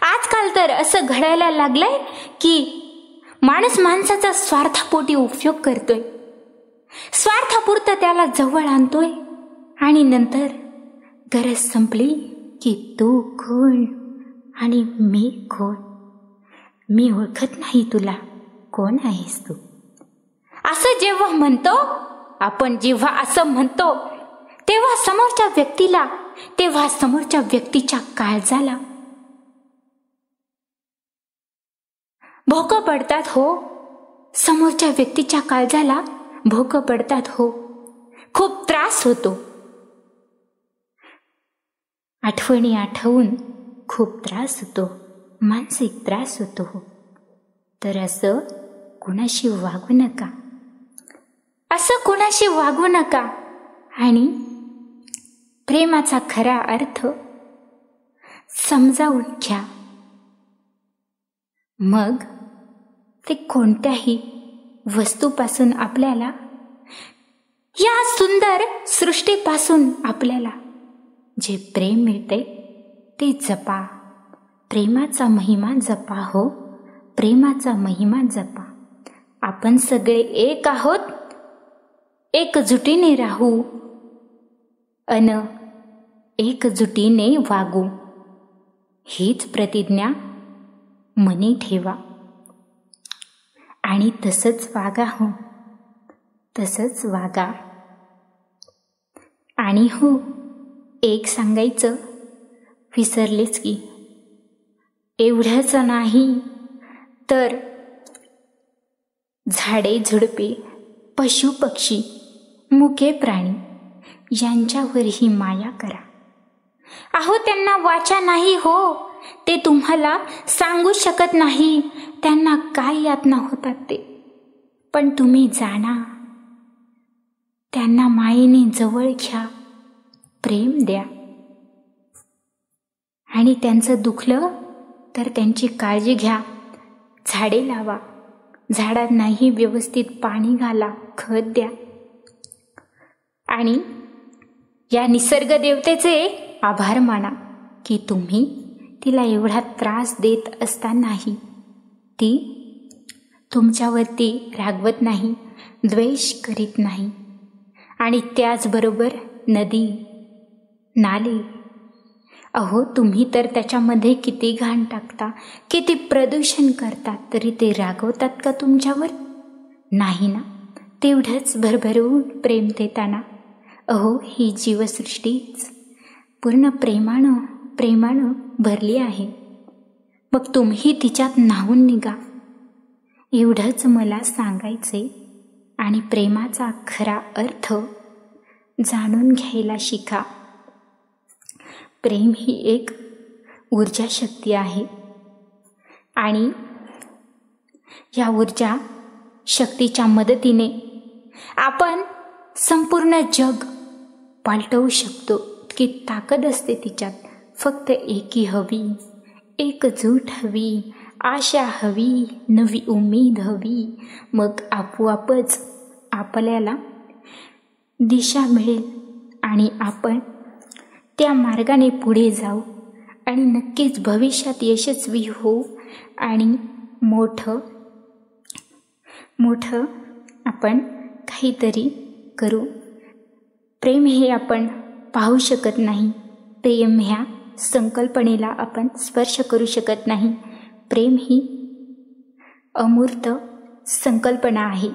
आजकाल तर असं घडायला लागलंय की माणूस माणसाचा स्वार्थापोटी उपयोग करतोय, स्वार्थापुरतं त्याला जवळ आणतोय आणि नंतर गरज संपली की तू कोण आणि मी कोण, मी ओळखत नाही तुला, कोण आहेस तू, असं जेव्हा म्हणतो आपण, जेव्हा असं म्हणतो तेव्हा समोरच्या व्यक्तीच्या काळजाला भोकं पडतात हो. समोरच्या व्यक्तीच्या काळजाला भोकं पडतात हो. खूप त्रास होतो. आठवणी आठवून खूप त्रास होतो, मानसिक त्रास होतो हो. तर असं कुणाशी वागू नका, असं कुणाशी वागू नका. आणि प्रेमाचा खरा अर्थ समजावून घ्या. मग ते कोणत्याही वस्तूपासून आपल्याला, या सुंदर सृष्टीपासून आपल्याला जे प्रेम मिळते ते जपा. प्रेमाचा महिमा जपा हो, प्रेमाचा महिमा जपा. आपण सगळे एक आहोत, एकजुटीने राहू अन एकजुटीने वागू, हीच प्रतिज्ञा मनी ठेवा. आणि तसंच वागा हो, तसंच वागा. आणि हो, एक सांगायचं विसरलेच की, एवढंच नाही तर झाडे झुडपे, पशु पक्षी, मुके प्राणी यांच्यावरही माया करा. अहो, त्यांना वाचा नाही हो, ते तुम्हाला सांगू शकत नाही त्यांना काय यातना होतात ते. पण तुम्ही जाणा, त्यांना मायेने जवळ घ्या, प्रेम द्या. आणि त्यांचं दुखलं तर त्यांची काळजी घ्या. झाडे लावा, झाडांनाही व्यवस्थित पाणी घाला, खत द्या. आणि या निसर्ग देवतेचे आभार माना की तुम्ही तिला एवढा त्रास देत असतानाही ती तुमच्यावरती रागवत नाही, द्वेष करीत नाही. आणि त्याचबरोबर नाले. अहो, तुम्ही तर त्याच्यामध्ये किती घाण टाकता, किती प्रदूषण करता, तरी ते रागवतात का तुमच्यावर? नाही ना. तेवढंच भरभरून प्रेम देताना. अहो, ही जीवसृष्टीच पूर्ण प्रेमानं भरली आहे. मग तुम्ही तिच्यात न्हावून निघा, एवढंच मला सांगायचे. आणि प्रेमाचा खरा अर्थ जाणून घ्यायला शिका. प्रेम ही एक ऊर्जा शक्ती आहे आणि या ऊर्जा शक्तीच्या मदतीने आपण संपूर्ण जग पालटवू शकतो. की ताकद असते तिच्यात. फक्त एकी हवी, एकजूट हवी, आशा हवी, नवी उमेद हवी. मग आपोआपच आपल्याला दिशा मिळेल आणि आपण त्या मार्गाने पुढे जाऊ आणि नक्कीच भविष्यात यशस्वी होऊ आणि मोठं आपण काहीतरी करू. प्रेम हे आपण पाहू शकत नाही. प्रेम ह्या संकल्पनेला आपण स्पर्श करू शकत नाही. प्रेम ही अमूर्त संकल्पना आहे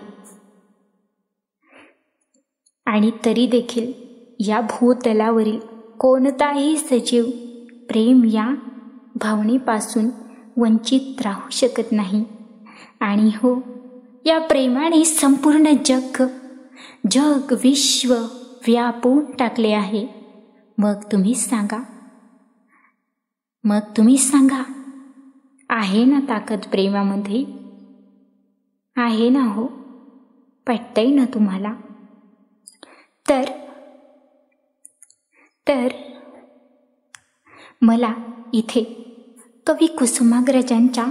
आणि तरी देखील या भूतलावरील कोणताही सजीव प्रेम या भावनेपासून वंचित राहू शकत नाही. आणि हो, या प्रेमाने संपूर्ण जग विश्व व्यापून टाकले आहे. मग तुम्ही सांगा, आहे ना ताकद प्रेमामध्ये? आहे ना? हो, पटतंय ना तुम्हाला? तर मला इथे कवी कुसुमाग्रजांच्या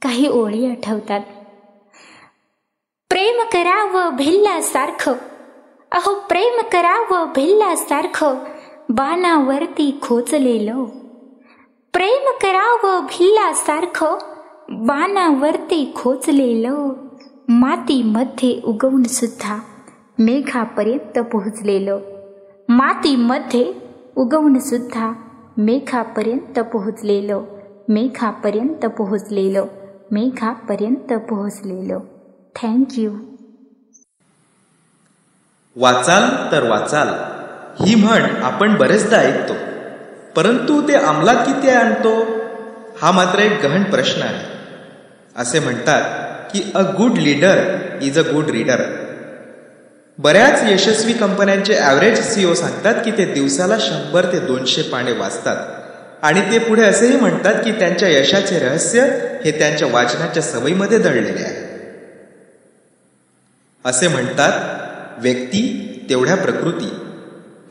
काही ओळी आठवतात. प्रेम करावं भिल्लासारखं, अहो प्रेम करावं भिल्लासारखं, बाणावरती खोचलेलं. प्रेम करावं भिल्लासारखं, बाणावरती खोचलेलं. मातीमध्ये उगवून सुद्धा मेघापर्यंत पोहोचलेलं. मातीमध्ये उगवून सुद्धा मेघापर्यंत पोहोचलेलं. मेघापर्यंत पोहोचलेलं. मेघापर्यंत पोहोचलेलं. थँक्यू. वाचाल तर वाचाल ही म्हण आपण बरेचदा ऐकतो, परंतु ते अंमलात किती आणतो हा मात्र एक गहन प्रश्न आहे. असे म्हणतात की a good leader is a good reader. बऱ्याच यशस्वी कंपन्यांचे ॲव्हरेज CEO सांगतात की ते दिवसाला 100 ते 200 पाने वाचतात आणि ते पुढे असेही म्हणतात की त्यांच्या यशाचे रहस्य हे त्यांच्या वाचनाच्या सवयीमध्ये दडलेले आहे. असे म्हणतात व्यक्ती तेवढ्या प्रकृती,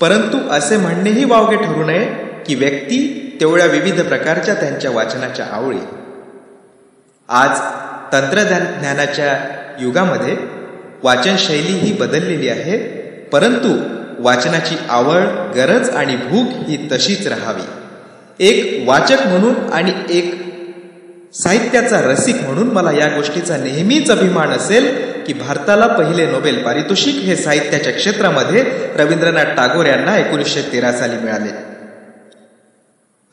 परंतु असे म्हणणेही वावगे ठरू नये की व्यक्ती तेवढ्या विविध प्रकारच्या त्यांच्या वाचनाच्या आवळी. आज तंत्रज्ञानाच्या युगामध्ये वाचनशैली ही बदललेली आहे, परंतु वाचनाची आवड, गरज आणि भूक ही तशीच राहावी. एक वाचक म्हणून आणि एक साहित्याचा रसिक म्हणून मला या गोष्टीचा नेहमीच अभिमान असेल की भारताला पहिले नोबेल पारितोषिक हे साहित्याच्या क्षेत्रामध्ये रवींद्रनाथ टागोर यांना 1913 साली मिळाले.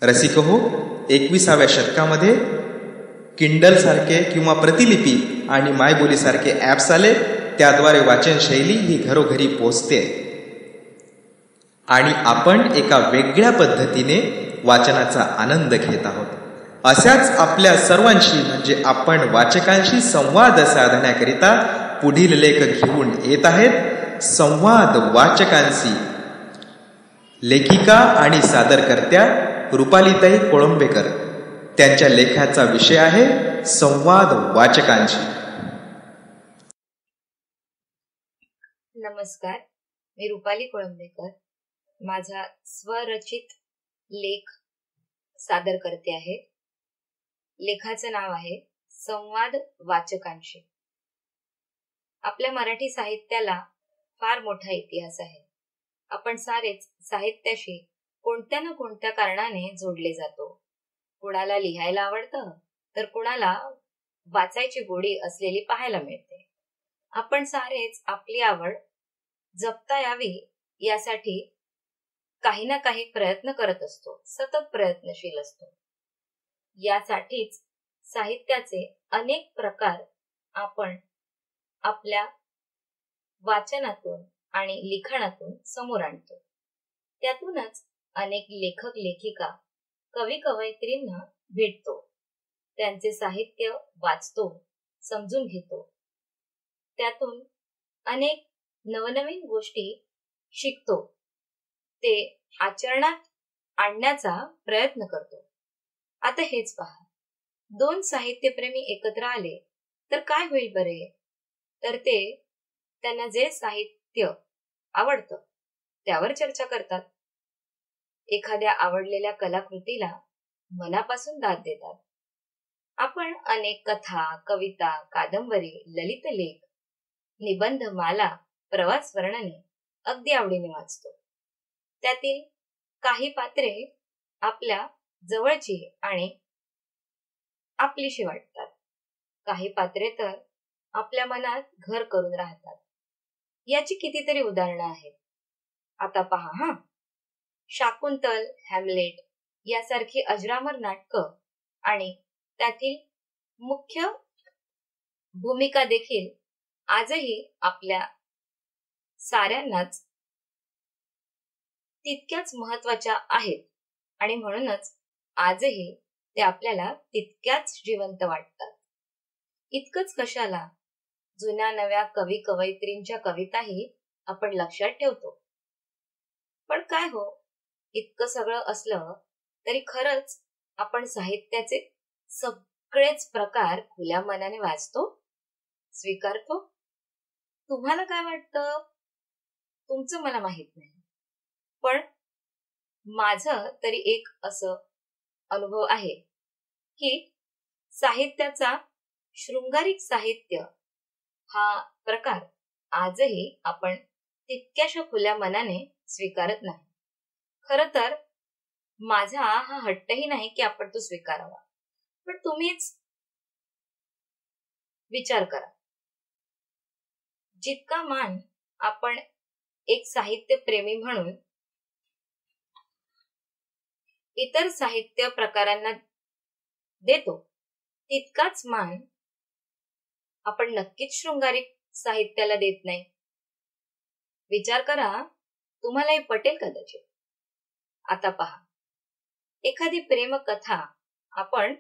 रसिक हो, 21व्या शतकामध्ये किंडल सारखे किंवा प्रतिलिपी आणि मायबोलीसारखे ॲप्स आले. त्याद्वारे वाचनशैली ही घरोघरी पोचते आणि आपण एका वेगळ्या पद्धतीने वाचनाचा आनंद घेत आहोत. अशाच आपल्या सर्वांशी म्हणजे आपण वाचकांशी संवाद साधण्याकरिता पुढील लेख घेऊन येत आहेत. संवाद वाचकांशी. लेखिका आणि सादरकर्त्या रुपालीताई कोळंबेकर. त्यांच्या लेखाचा विषय आहे संवाद वाचकांशी. नमस्कार, मी रुपाली कोळंबेकर. माझा स्वरचित लेख सादर करते आहे. लेखाचं नाव आहे संवाद वाचकांशी. आपल्या मराठी साहित्याला फार मोठा इतिहास आहे. आपण सारेच साहित्याशी कोणत्या ना कोणत्या कारणाने जोडले जातो. कुणाला लिहायला आवडतं तर कुणाला वाचायची गोडी असलेली पाहायला मिळते. आपण सारेच आपली आवड जपता यावी यासाठी काही ना काही प्रयत्न करत असतो, सतत प्रयत्नशील असतो. यासाठीच साहित्याचे अनेक प्रकार आपण आपल्या वाचनातून आणि लिखाणातून समोर आणतो. त्यातूनच अनेक लेखक लेखिका, कवी कवयित्रींना भेटतो, त्यांचे साहित्य वाचतो, समजून घेतो. त्यातून अनेक नवनवीन गोष्टी शिकतो, ते आचरणात आणण्याचा प्रयत्न करतो. आता हेच पहा, दोन साहित्यप्रेमी एकत्र आले तर काय होईल बरे? तर ते त्यांना जे साहित्य आवडतं त्यावर चर्चा करतात. एखाद्या आवडलेल्या कलाकृतीला मनापासून दाद देतात. आपण अनेक कथा, कविता, कादंबरी, ललित लेख, निबंध माला, प्रवास वर्णने अगदी आवडीने वाचतो. त्यातील काही पात्रे आपल्या जवळची आणि आपलीशी वाटतात. काही पात्रे तर आपल्या मनात घर करून राहतात. याची कितीतरी उदाहरणं आहेत. आता पहा शाकुंतल, हॅमलेट यासारखी अजरामर नाटकं आणि त्यातील मुख्य भूमिका देखील आजही आपल्या साऱ्यांनाच तितक्याच महत्वाच्या आहेत आणि म्हणूनच आजही ते आपल्याला तितक्याच जिवंत वाटतात. इतकंच कशाला, जुन्या नव्या कवी कवयित्रींच्या कविताही आपण लक्षात ठेवतो. पण काय हो, इतकं सगळं असलं तरी खरंच आपण साहित्याचे सगळेच प्रकार खुल्या मनाने वाचतो, स्वीकारतो? तुम्हाला काय वाटतं? तुमचं मला माहित नाही, पण माझं तरी एक असं अनुभव आहे की साहित्याचा शृंगारिक साहित्य हा प्रकार आजही आपण तितक्याशा खुल्या मनाने स्वीकारत नाही. खरं तर माझा हा हट्टही नाही की आपण तो स्वीकारावा, पण तुम्हीच विचार करा, जितका मान आपण एक साहित्य प्रेमी म्हणून इतर साहित्य प्रकारांना देतो, तितकाच मान आपण नक्कीच शृंगारिक साहित्याला देत नाही. विचार करा, तुम्हालाही पटेल कदाचित. आता पहा, एखादी प्रेमकथा आपण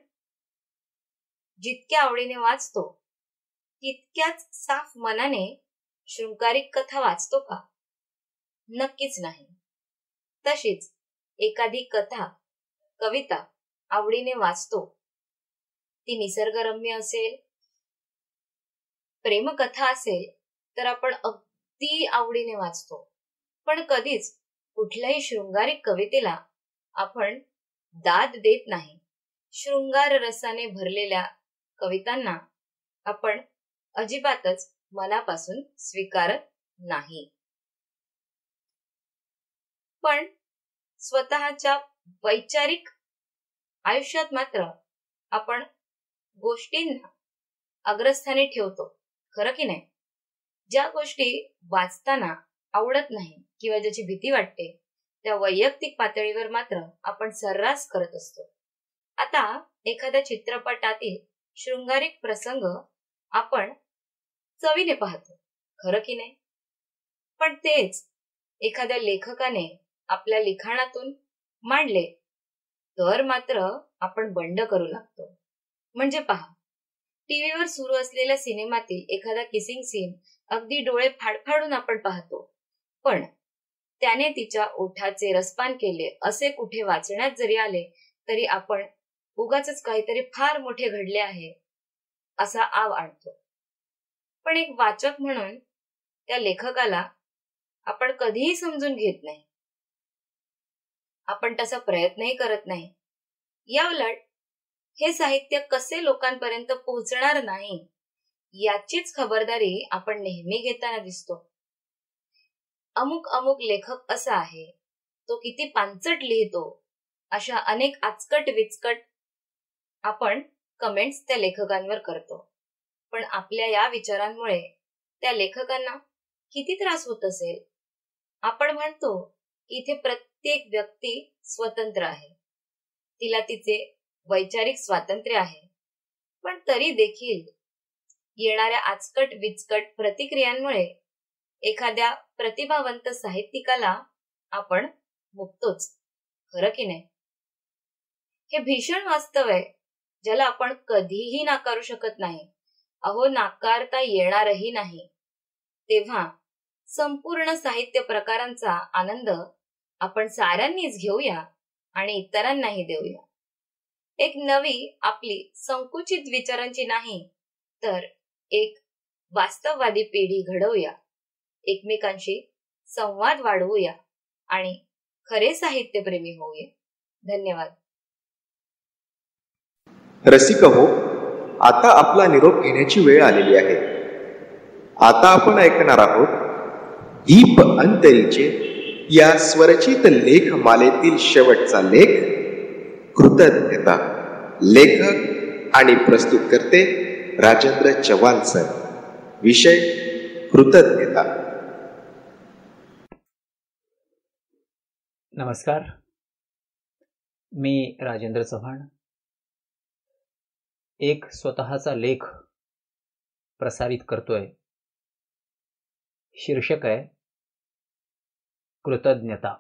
जितक्या आवडीने वाचतो तितक्याच साफ मनाने शृंगारिक कथा वाचतो का? नक्कीच नाही. तशीच एखादी कथा, कविता आवडीने वाचतो, ती निसर्गरम्य असेल, प्रेमकथा असेल तर आपण अगदी आवडीने वाचतो. पण कधीच कुठल्याही शृंगारिक कवितेला आपण दाद देत नाही. शृंगार रसाने भरलेल्या कवितांना आपण अजिबातच मनापासून स्वीकारत नाही. पण स्वतःच्या वैचारिक आयुष्यात मात्र आपण गोष्टींना अग्रस्थानी ठेवतो, खरं की नाही? ज्या गोष्टी वाचताना आवडत नाही किंवा ज्याची भीती वाटते त्या वैयक्तिक पातळीवर मात्र आपण सर्रास करत असतो. आता एखाद्या चित्रपटातील शृंगारिक प्रसंग आपण चवीने पाहतो, खरं की नाही? पण तेच एखाद्या लेखकाने आपल्या लिखाणातून मांडले तर मात्र आपण बंड करू लागतो. म्हणजे पहा, टीव्हीवर सुरू असलेल्या सिनेमातील एखादा किसिंग सीन अगदी डोळे फाडफाडून आपण पाहतो, पण त्याने तिच्या ओठाचे रसपान केले असे कुठे वाचण्यात जरी आले तरी आपण उगाचच काहीतरी फार मोठे घडले आहे असा आव आणतो. पण एक वाचक म्हणून त्या लेखकाला आपण कधीही समजून घेत नाही. आपण तसा प्रयत्नही करत नाही. याउलट हे साहित्य कसे लोकांपर्यंत पोहोचणार नाही याचीच खबरदारी आपण नेहमी घेताना दिसतो. अमुक अमुक लेखक असा आहे, तो किती पांचट लिहितो, अशा अनेक आचकट विचकट आपण कमेंट्स त्या लेखकांवर करतो. पण आपल्या या विचारांमुळे त्या लेखकांना किती त्रास होत असेल. आपण म्हणतो इथे ती एक व्यक्ती स्वतंत्र आहे, तिला तिचे वैचारिक स्वातंत्र्य आहे, पण तरी देखील येणाऱ्या आचकट विचकट प्रतिक्रियांमुळे एखाद्या प्रतिभावंत साहित्यिकाला आपण मुकतोच, खरं की नाही? हे भीषण वास्तव आहे, ज्याला आपण कधीही नाकारू शकत नाही, अहो नाकारता येणारही नाही. तेव्हा संपूर्ण साहित्य प्रकारांचा आनंद आपण साऱ्यांनीच घेऊया आणि इतरांनाही देऊया. एक नवी आपली संकुचित विचारांची नाही तर एक वास्तववादी पिढी घडवूया, एकमेकांशी संवाद वाढवूया आणि खरे साहित्यप्रेमी होऊया. धन्यवाद. रसिक हो, आता आपला निरोप घेण्याची वेळ आलेली आहे. आता आपण ऐकणार आहोत दीप अंतरीचे या स्वरचित लेख मालेतील शेवटचा लेख, कृतज्ञता. लेखक आणि प्रस्तुत करते राजेंद्र चव्हाण सर. विषय कृतज्ञता. नमस्कार, मी राजेंद्र चव्हाण. एक स्वतःचा लेख प्रसारित करतोय. शीर्षक आहे कृतज्ञता.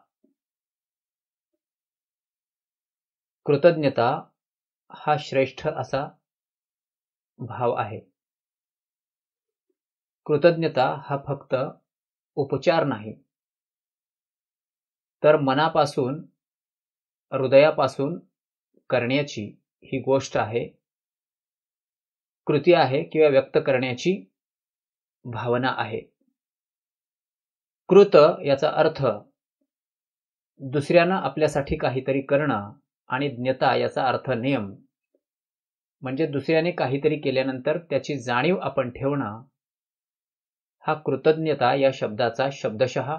कृतज्ञता हा श्रेष्ठ असा भाव आहे. कृतज्ञता हा फक्त उपचार नाही, तर मनापासून, हृदयापासून करण्याची ही गोष्ट आहे, कृती आहे किंवा व्यक्त करण्याची भावना आहे. कृत याचा अर्थ दुसऱ्यानं आपल्यासाठी काहीतरी करणं आणि ज्ञता याचा अर्थ नियम, म्हणजे दुसऱ्याने काहीतरी केल्यानंतर त्याची जाणीव आपण ठेवणं. हा कृतज्ञता या शब्दाचा शब्दशः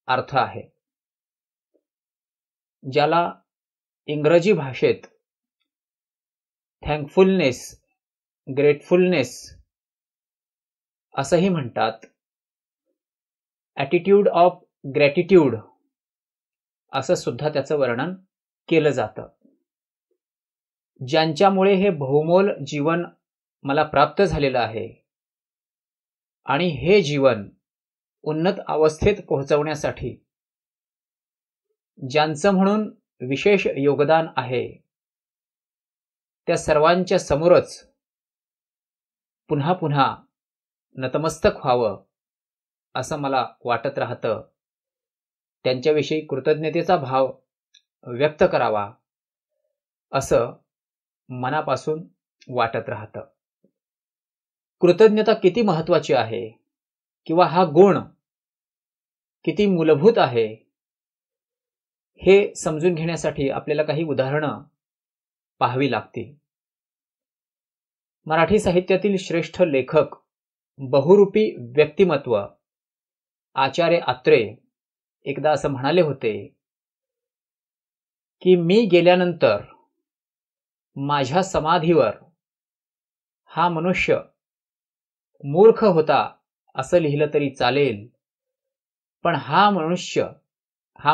अर्थ आहे, ज्याला इंग्रजी भाषेत थँकफुलनेस, ग्रेटफुलनेस असंही म्हणतात. ॲटिट्यूड ऑफ ग्रॅटिट्यूड असं सुद्धा त्याचं वर्णन केलं जातं. ज्यांच्यामुळे हे बहुमोल जीवन मला प्राप्त झालेलं आहे आणि हे जीवन उन्नत अवस्थेत पोहोचवण्यासाठी ज्यांचं म्हणून विशेष योगदान आहे, त्या सर्वांच्या समोरच पुन्हा पुन्हा नतमस्तक व्हावं असं मला वाटत राहतं. त्यांच्याविषयी कृतज्ञतेचा भाव व्यक्त करावा असं मनापासून वाटत राहतं. कृतज्ञता किती महत्त्वाची आहे किंवा हा गुण किती मूलभूत आहे हे समजून घेण्यासाठी आपल्याला काही उदाहरणं पाहावी लागतील. मराठी साहित्यातील श्रेष्ठ लेखक, बहुरूपी व्यक्तिमत्व आचार्य आत्रे एकदा असं म्हणाले होते की मी गेल्यानंतर माझ्या समाधीवर हा मनुष्य मूर्ख होता असं लिहिलं तरी चालेल, पण हा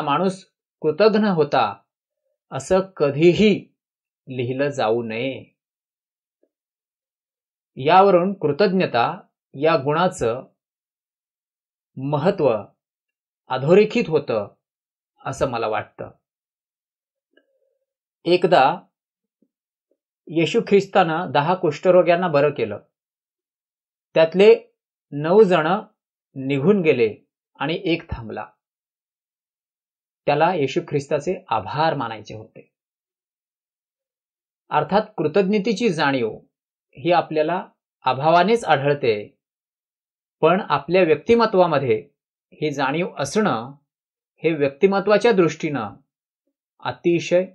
माणूस कृतज्ञ होता असं कधीही लिहिलं जाऊ नये. यावरून कृतज्ञता या गुणाचं महत्त्व अधोरेखित होतं असं मला वाटतं. एकदा येशू ख्रिस्तानं 10 कुष्ठरोग्यांना बरं केलं. त्यातले 9 जण निघून गेले आणि एक थांबला. त्याला येशू ख्रिस्ताचे आभार मानायचे होते. अर्थात कृतज्ञतेची जाणीव ही आपल्याला अभावानेच आढळते, पण आपल्या व्यक्तिमत्वामध्ये ही जाणीव असणं हे व्यक्तिमत्वाच्या दृष्टीनं अतिशय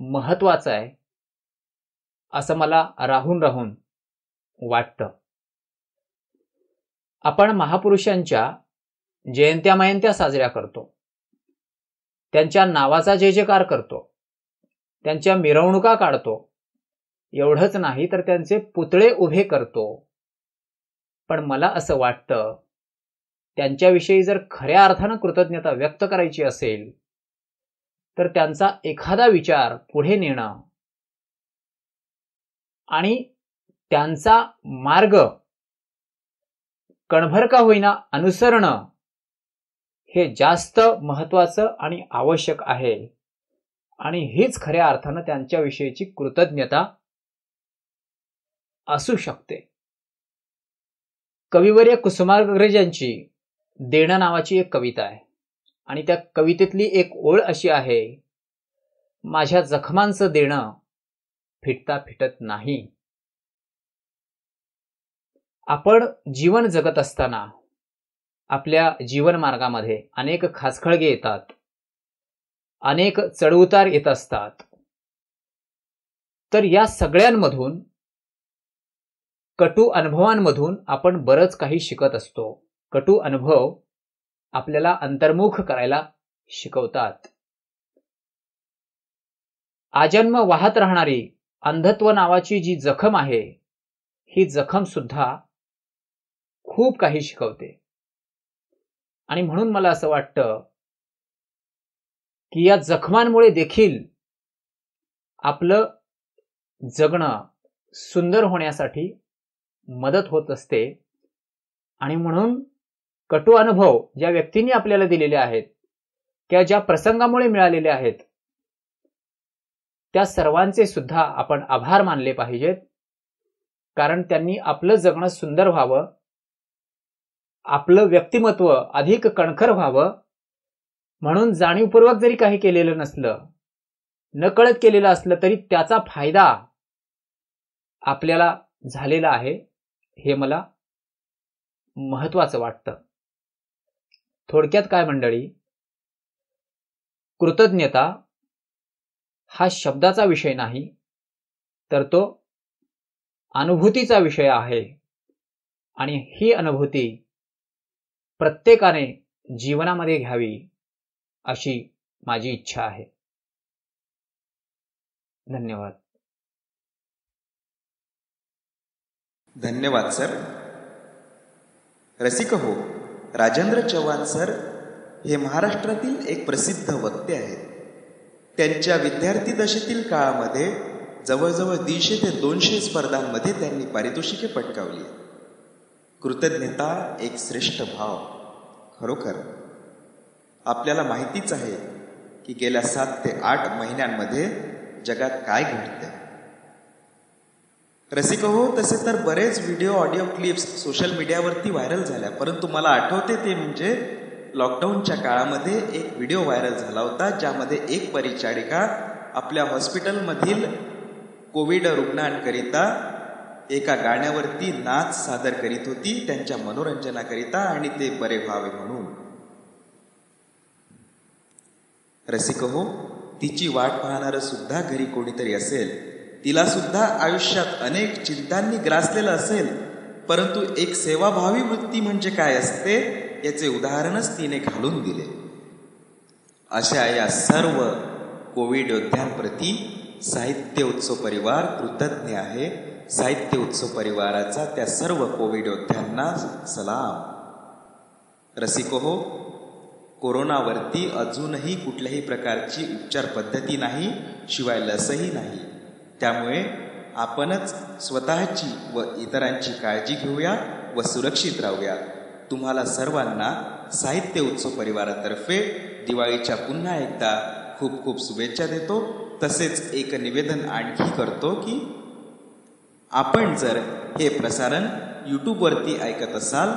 महत्त्वाचं आहे असं मला राहून राहून वाटतं. आपण महापुरुषांच्या जयंत्या साजऱ्या करतो, त्यांच्या नावाचा जय जयकार करतो, त्यांच्या मिरवणुका काढतो. एवढंच नाही तर त्यांचे पुतळे उभे करतो. पण मला असं वाटतं त्यांच्याविषयी जर खऱ्या अर्थानं कृतज्ञता व्यक्त करायची असेल तर त्यांचा एखादा विचार पुढे नेणं आणि त्यांचा मार्ग कणभर का होईना अनुसरणं हे जास्त महत्वाचं आणि आवश्यक आहे. आणि हीच खऱ्या अर्थानं त्यांच्याविषयीची कृतज्ञता असू शकते. कविवर्य कुसुमाग्रजांची देणं नावाची एक कविता आहे आणि त्या कवितेतली एक ओळ अशी आहे, माझ्या जखमांचं देणं फिटता फिटत नाही. आपण जीवन जगत असताना आपल्या जीवन मार्गामध्ये अनेक खाचखळगे येतात, अनेक चढउतार येत असतात. तर या सगळ्यांमधून, कटू अनुभवांमधून आपण बरंच काही शिकत असतो. कटू अनुभव आपल्याला अंतर्मुख करायला शिकवतात. आजन्म वाहत राहणारी अंधत्व नावाची जी जखम आहे, ही जखम सुद्धा खूप काही शिकवते. आणि म्हणून मला असं वाटतं की या जखमांमुळे देखील आपलं जगणं सुंदर होण्यासाठी मदत होत असते. आणि म्हणून कटू अनुभव ज्या व्यक्तींनी आपल्याला दिलेले आहेत किंवा ज्या प्रसंगामुळे मिळालेले आहेत, त्या सर्वांचे सुद्धा आपण आभार मानले पाहिजेत. कारण त्यांनी आपलं जगणं सुंदर व्हावं, आपलं व्यक्तिमत्व अधिक कणखर व्हावं म्हणून जाणीवपूर्वक जरी काही केलेलं नसलं, नकळत केलेलं असलं तरी त्याचा फायदा आपल्याला झालेला आहे, हे मला महत्वाचं वाटतं. थोडक्यात काय मंडळी, कृतज्ञता हा शब्दाचा विषय नाही, तर तो अनुभूतीचा विषय आहे. आणि ही अनुभूती प्रत्येकाने जीवनामध्ये घ्यावी अशी माझी इच्छा आहे. धन्यवाद. धन्यवाद सर. रसिक हो, राजेंद्र चव्हाण सर हे महाराष्ट्रातील एक प्रसिद्ध वक्ते आहेत. त्यांच्या विद्यार्थी दशेतील काळामध्ये जवळजवळ 150 ते 200 स्पर्धांमध्ये त्यांनी पारितोषिके पटकावली. कृतज्ञता एक श्रेष्ठ भाव. खरोखर आपल्याला माहितीच आहे की गेल्या 7 ते 8 महिन्यांमध्ये जगात काय घडतंय. रसिक हो, तसे तर बरेच व्हिडिओ ऑडिओ क्लिप्स सोशल मीडियावरती व्हायरल झाल्या, परंतु मला आठवते ते म्हणजे लॉकडाऊनच्या काळामध्ये एक व्हिडिओ व्हायरल झाला होता, ज्यामध्ये एक परिचारिका आपल्या हॉस्पिटलमधील कोविड रुग्णांकरिता एका गाण्यावरती नाच सादर करीत होती, त्यांच्या मनोरंजनाकरिता आणि ते बरे व्हावे म्हणून. रसिक हो, तिची वाट पाहणारं सुद्धा घरी कोणीतरी असेल, तिला सुद्धा आयुष्यात अनेक चिंतांनी ग्रासलेलं असेल, परंतु एक सेवाभावी वृत्ती म्हणजे काय असते याचे उदाहरणच तिने घालून दिले. अशा या सर्व कोविड योद्ध्यांप्रती साहित्य उत्सव परिवार कृतज्ञ आहे. साहित्य उत्सव परिवाराचा त्या सर्व कोविड योद्ध्यांना सलाम. रसिक हो, कोरोनावरती अजूनही कुठल्याही प्रकारची उपचार पद्धती नाही, शिवाय लसही नाही. त्यामुळे आपणच स्वतःची व इतरांची काळजी घेऊया व सुरक्षित राहूया. तुम्हाला सर्वांना साहित्य उत्सव परिवारातर्फे दिवाळीच्या पुन्हा एकदा खूप खूप शुभेच्छा देतो. तसेच एक निवेदन आणखी करतो की आपण जर हे प्रसारण यूट्यूबवरती ऐकत असाल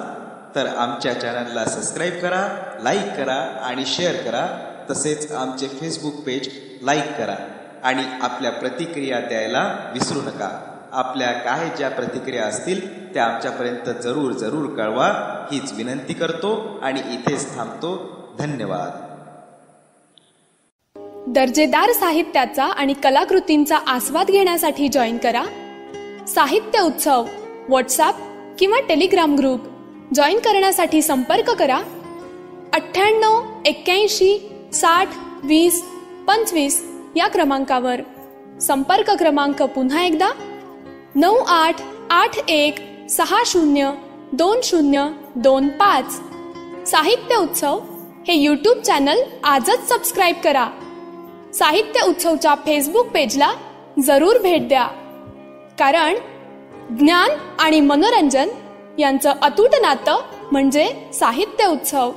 तर आमच्या चॅनलला सबस्क्राईब करा, लाईक करा आणि शेअर करा. तसेच आमचे फेसबुक पेज लाईक करा आणि आपल्या प्रतिक्रिया द्यायला विसरू नका. आपल्या काय ज्या प्रतिक्रिया असतील त्या आमच्यापर्यंत जरूर जरूर कळवा हीच विनंती करतो आणि इथेच थांबतो. धन्यवाद. दर्जेदार साहित्याचा आणि कलाकृतींचा आस्वाद घेण्यासाठी जॉईन करा साहित्य उत्सव व्हॉट्सॲप किंवा टेलिग्राम ग्रुप. जॉईन करण्यासाठी संपर्क करा 98 81 60 20 25 या क्रमांकावर. संपर्क क्रमांक पुन्हा एकदा 9881602025. साहित्य उत्सव हे यूट्यूब चॅनल आजच सबस्क्राईब करा. साहित्य उत्सवच्या फेसबुक पेजला जरूर भेट द्या, कारण ज्ञान आणि मनोरंजन यांचं अतूट नातं म्हणजे साहित्य उत्सव.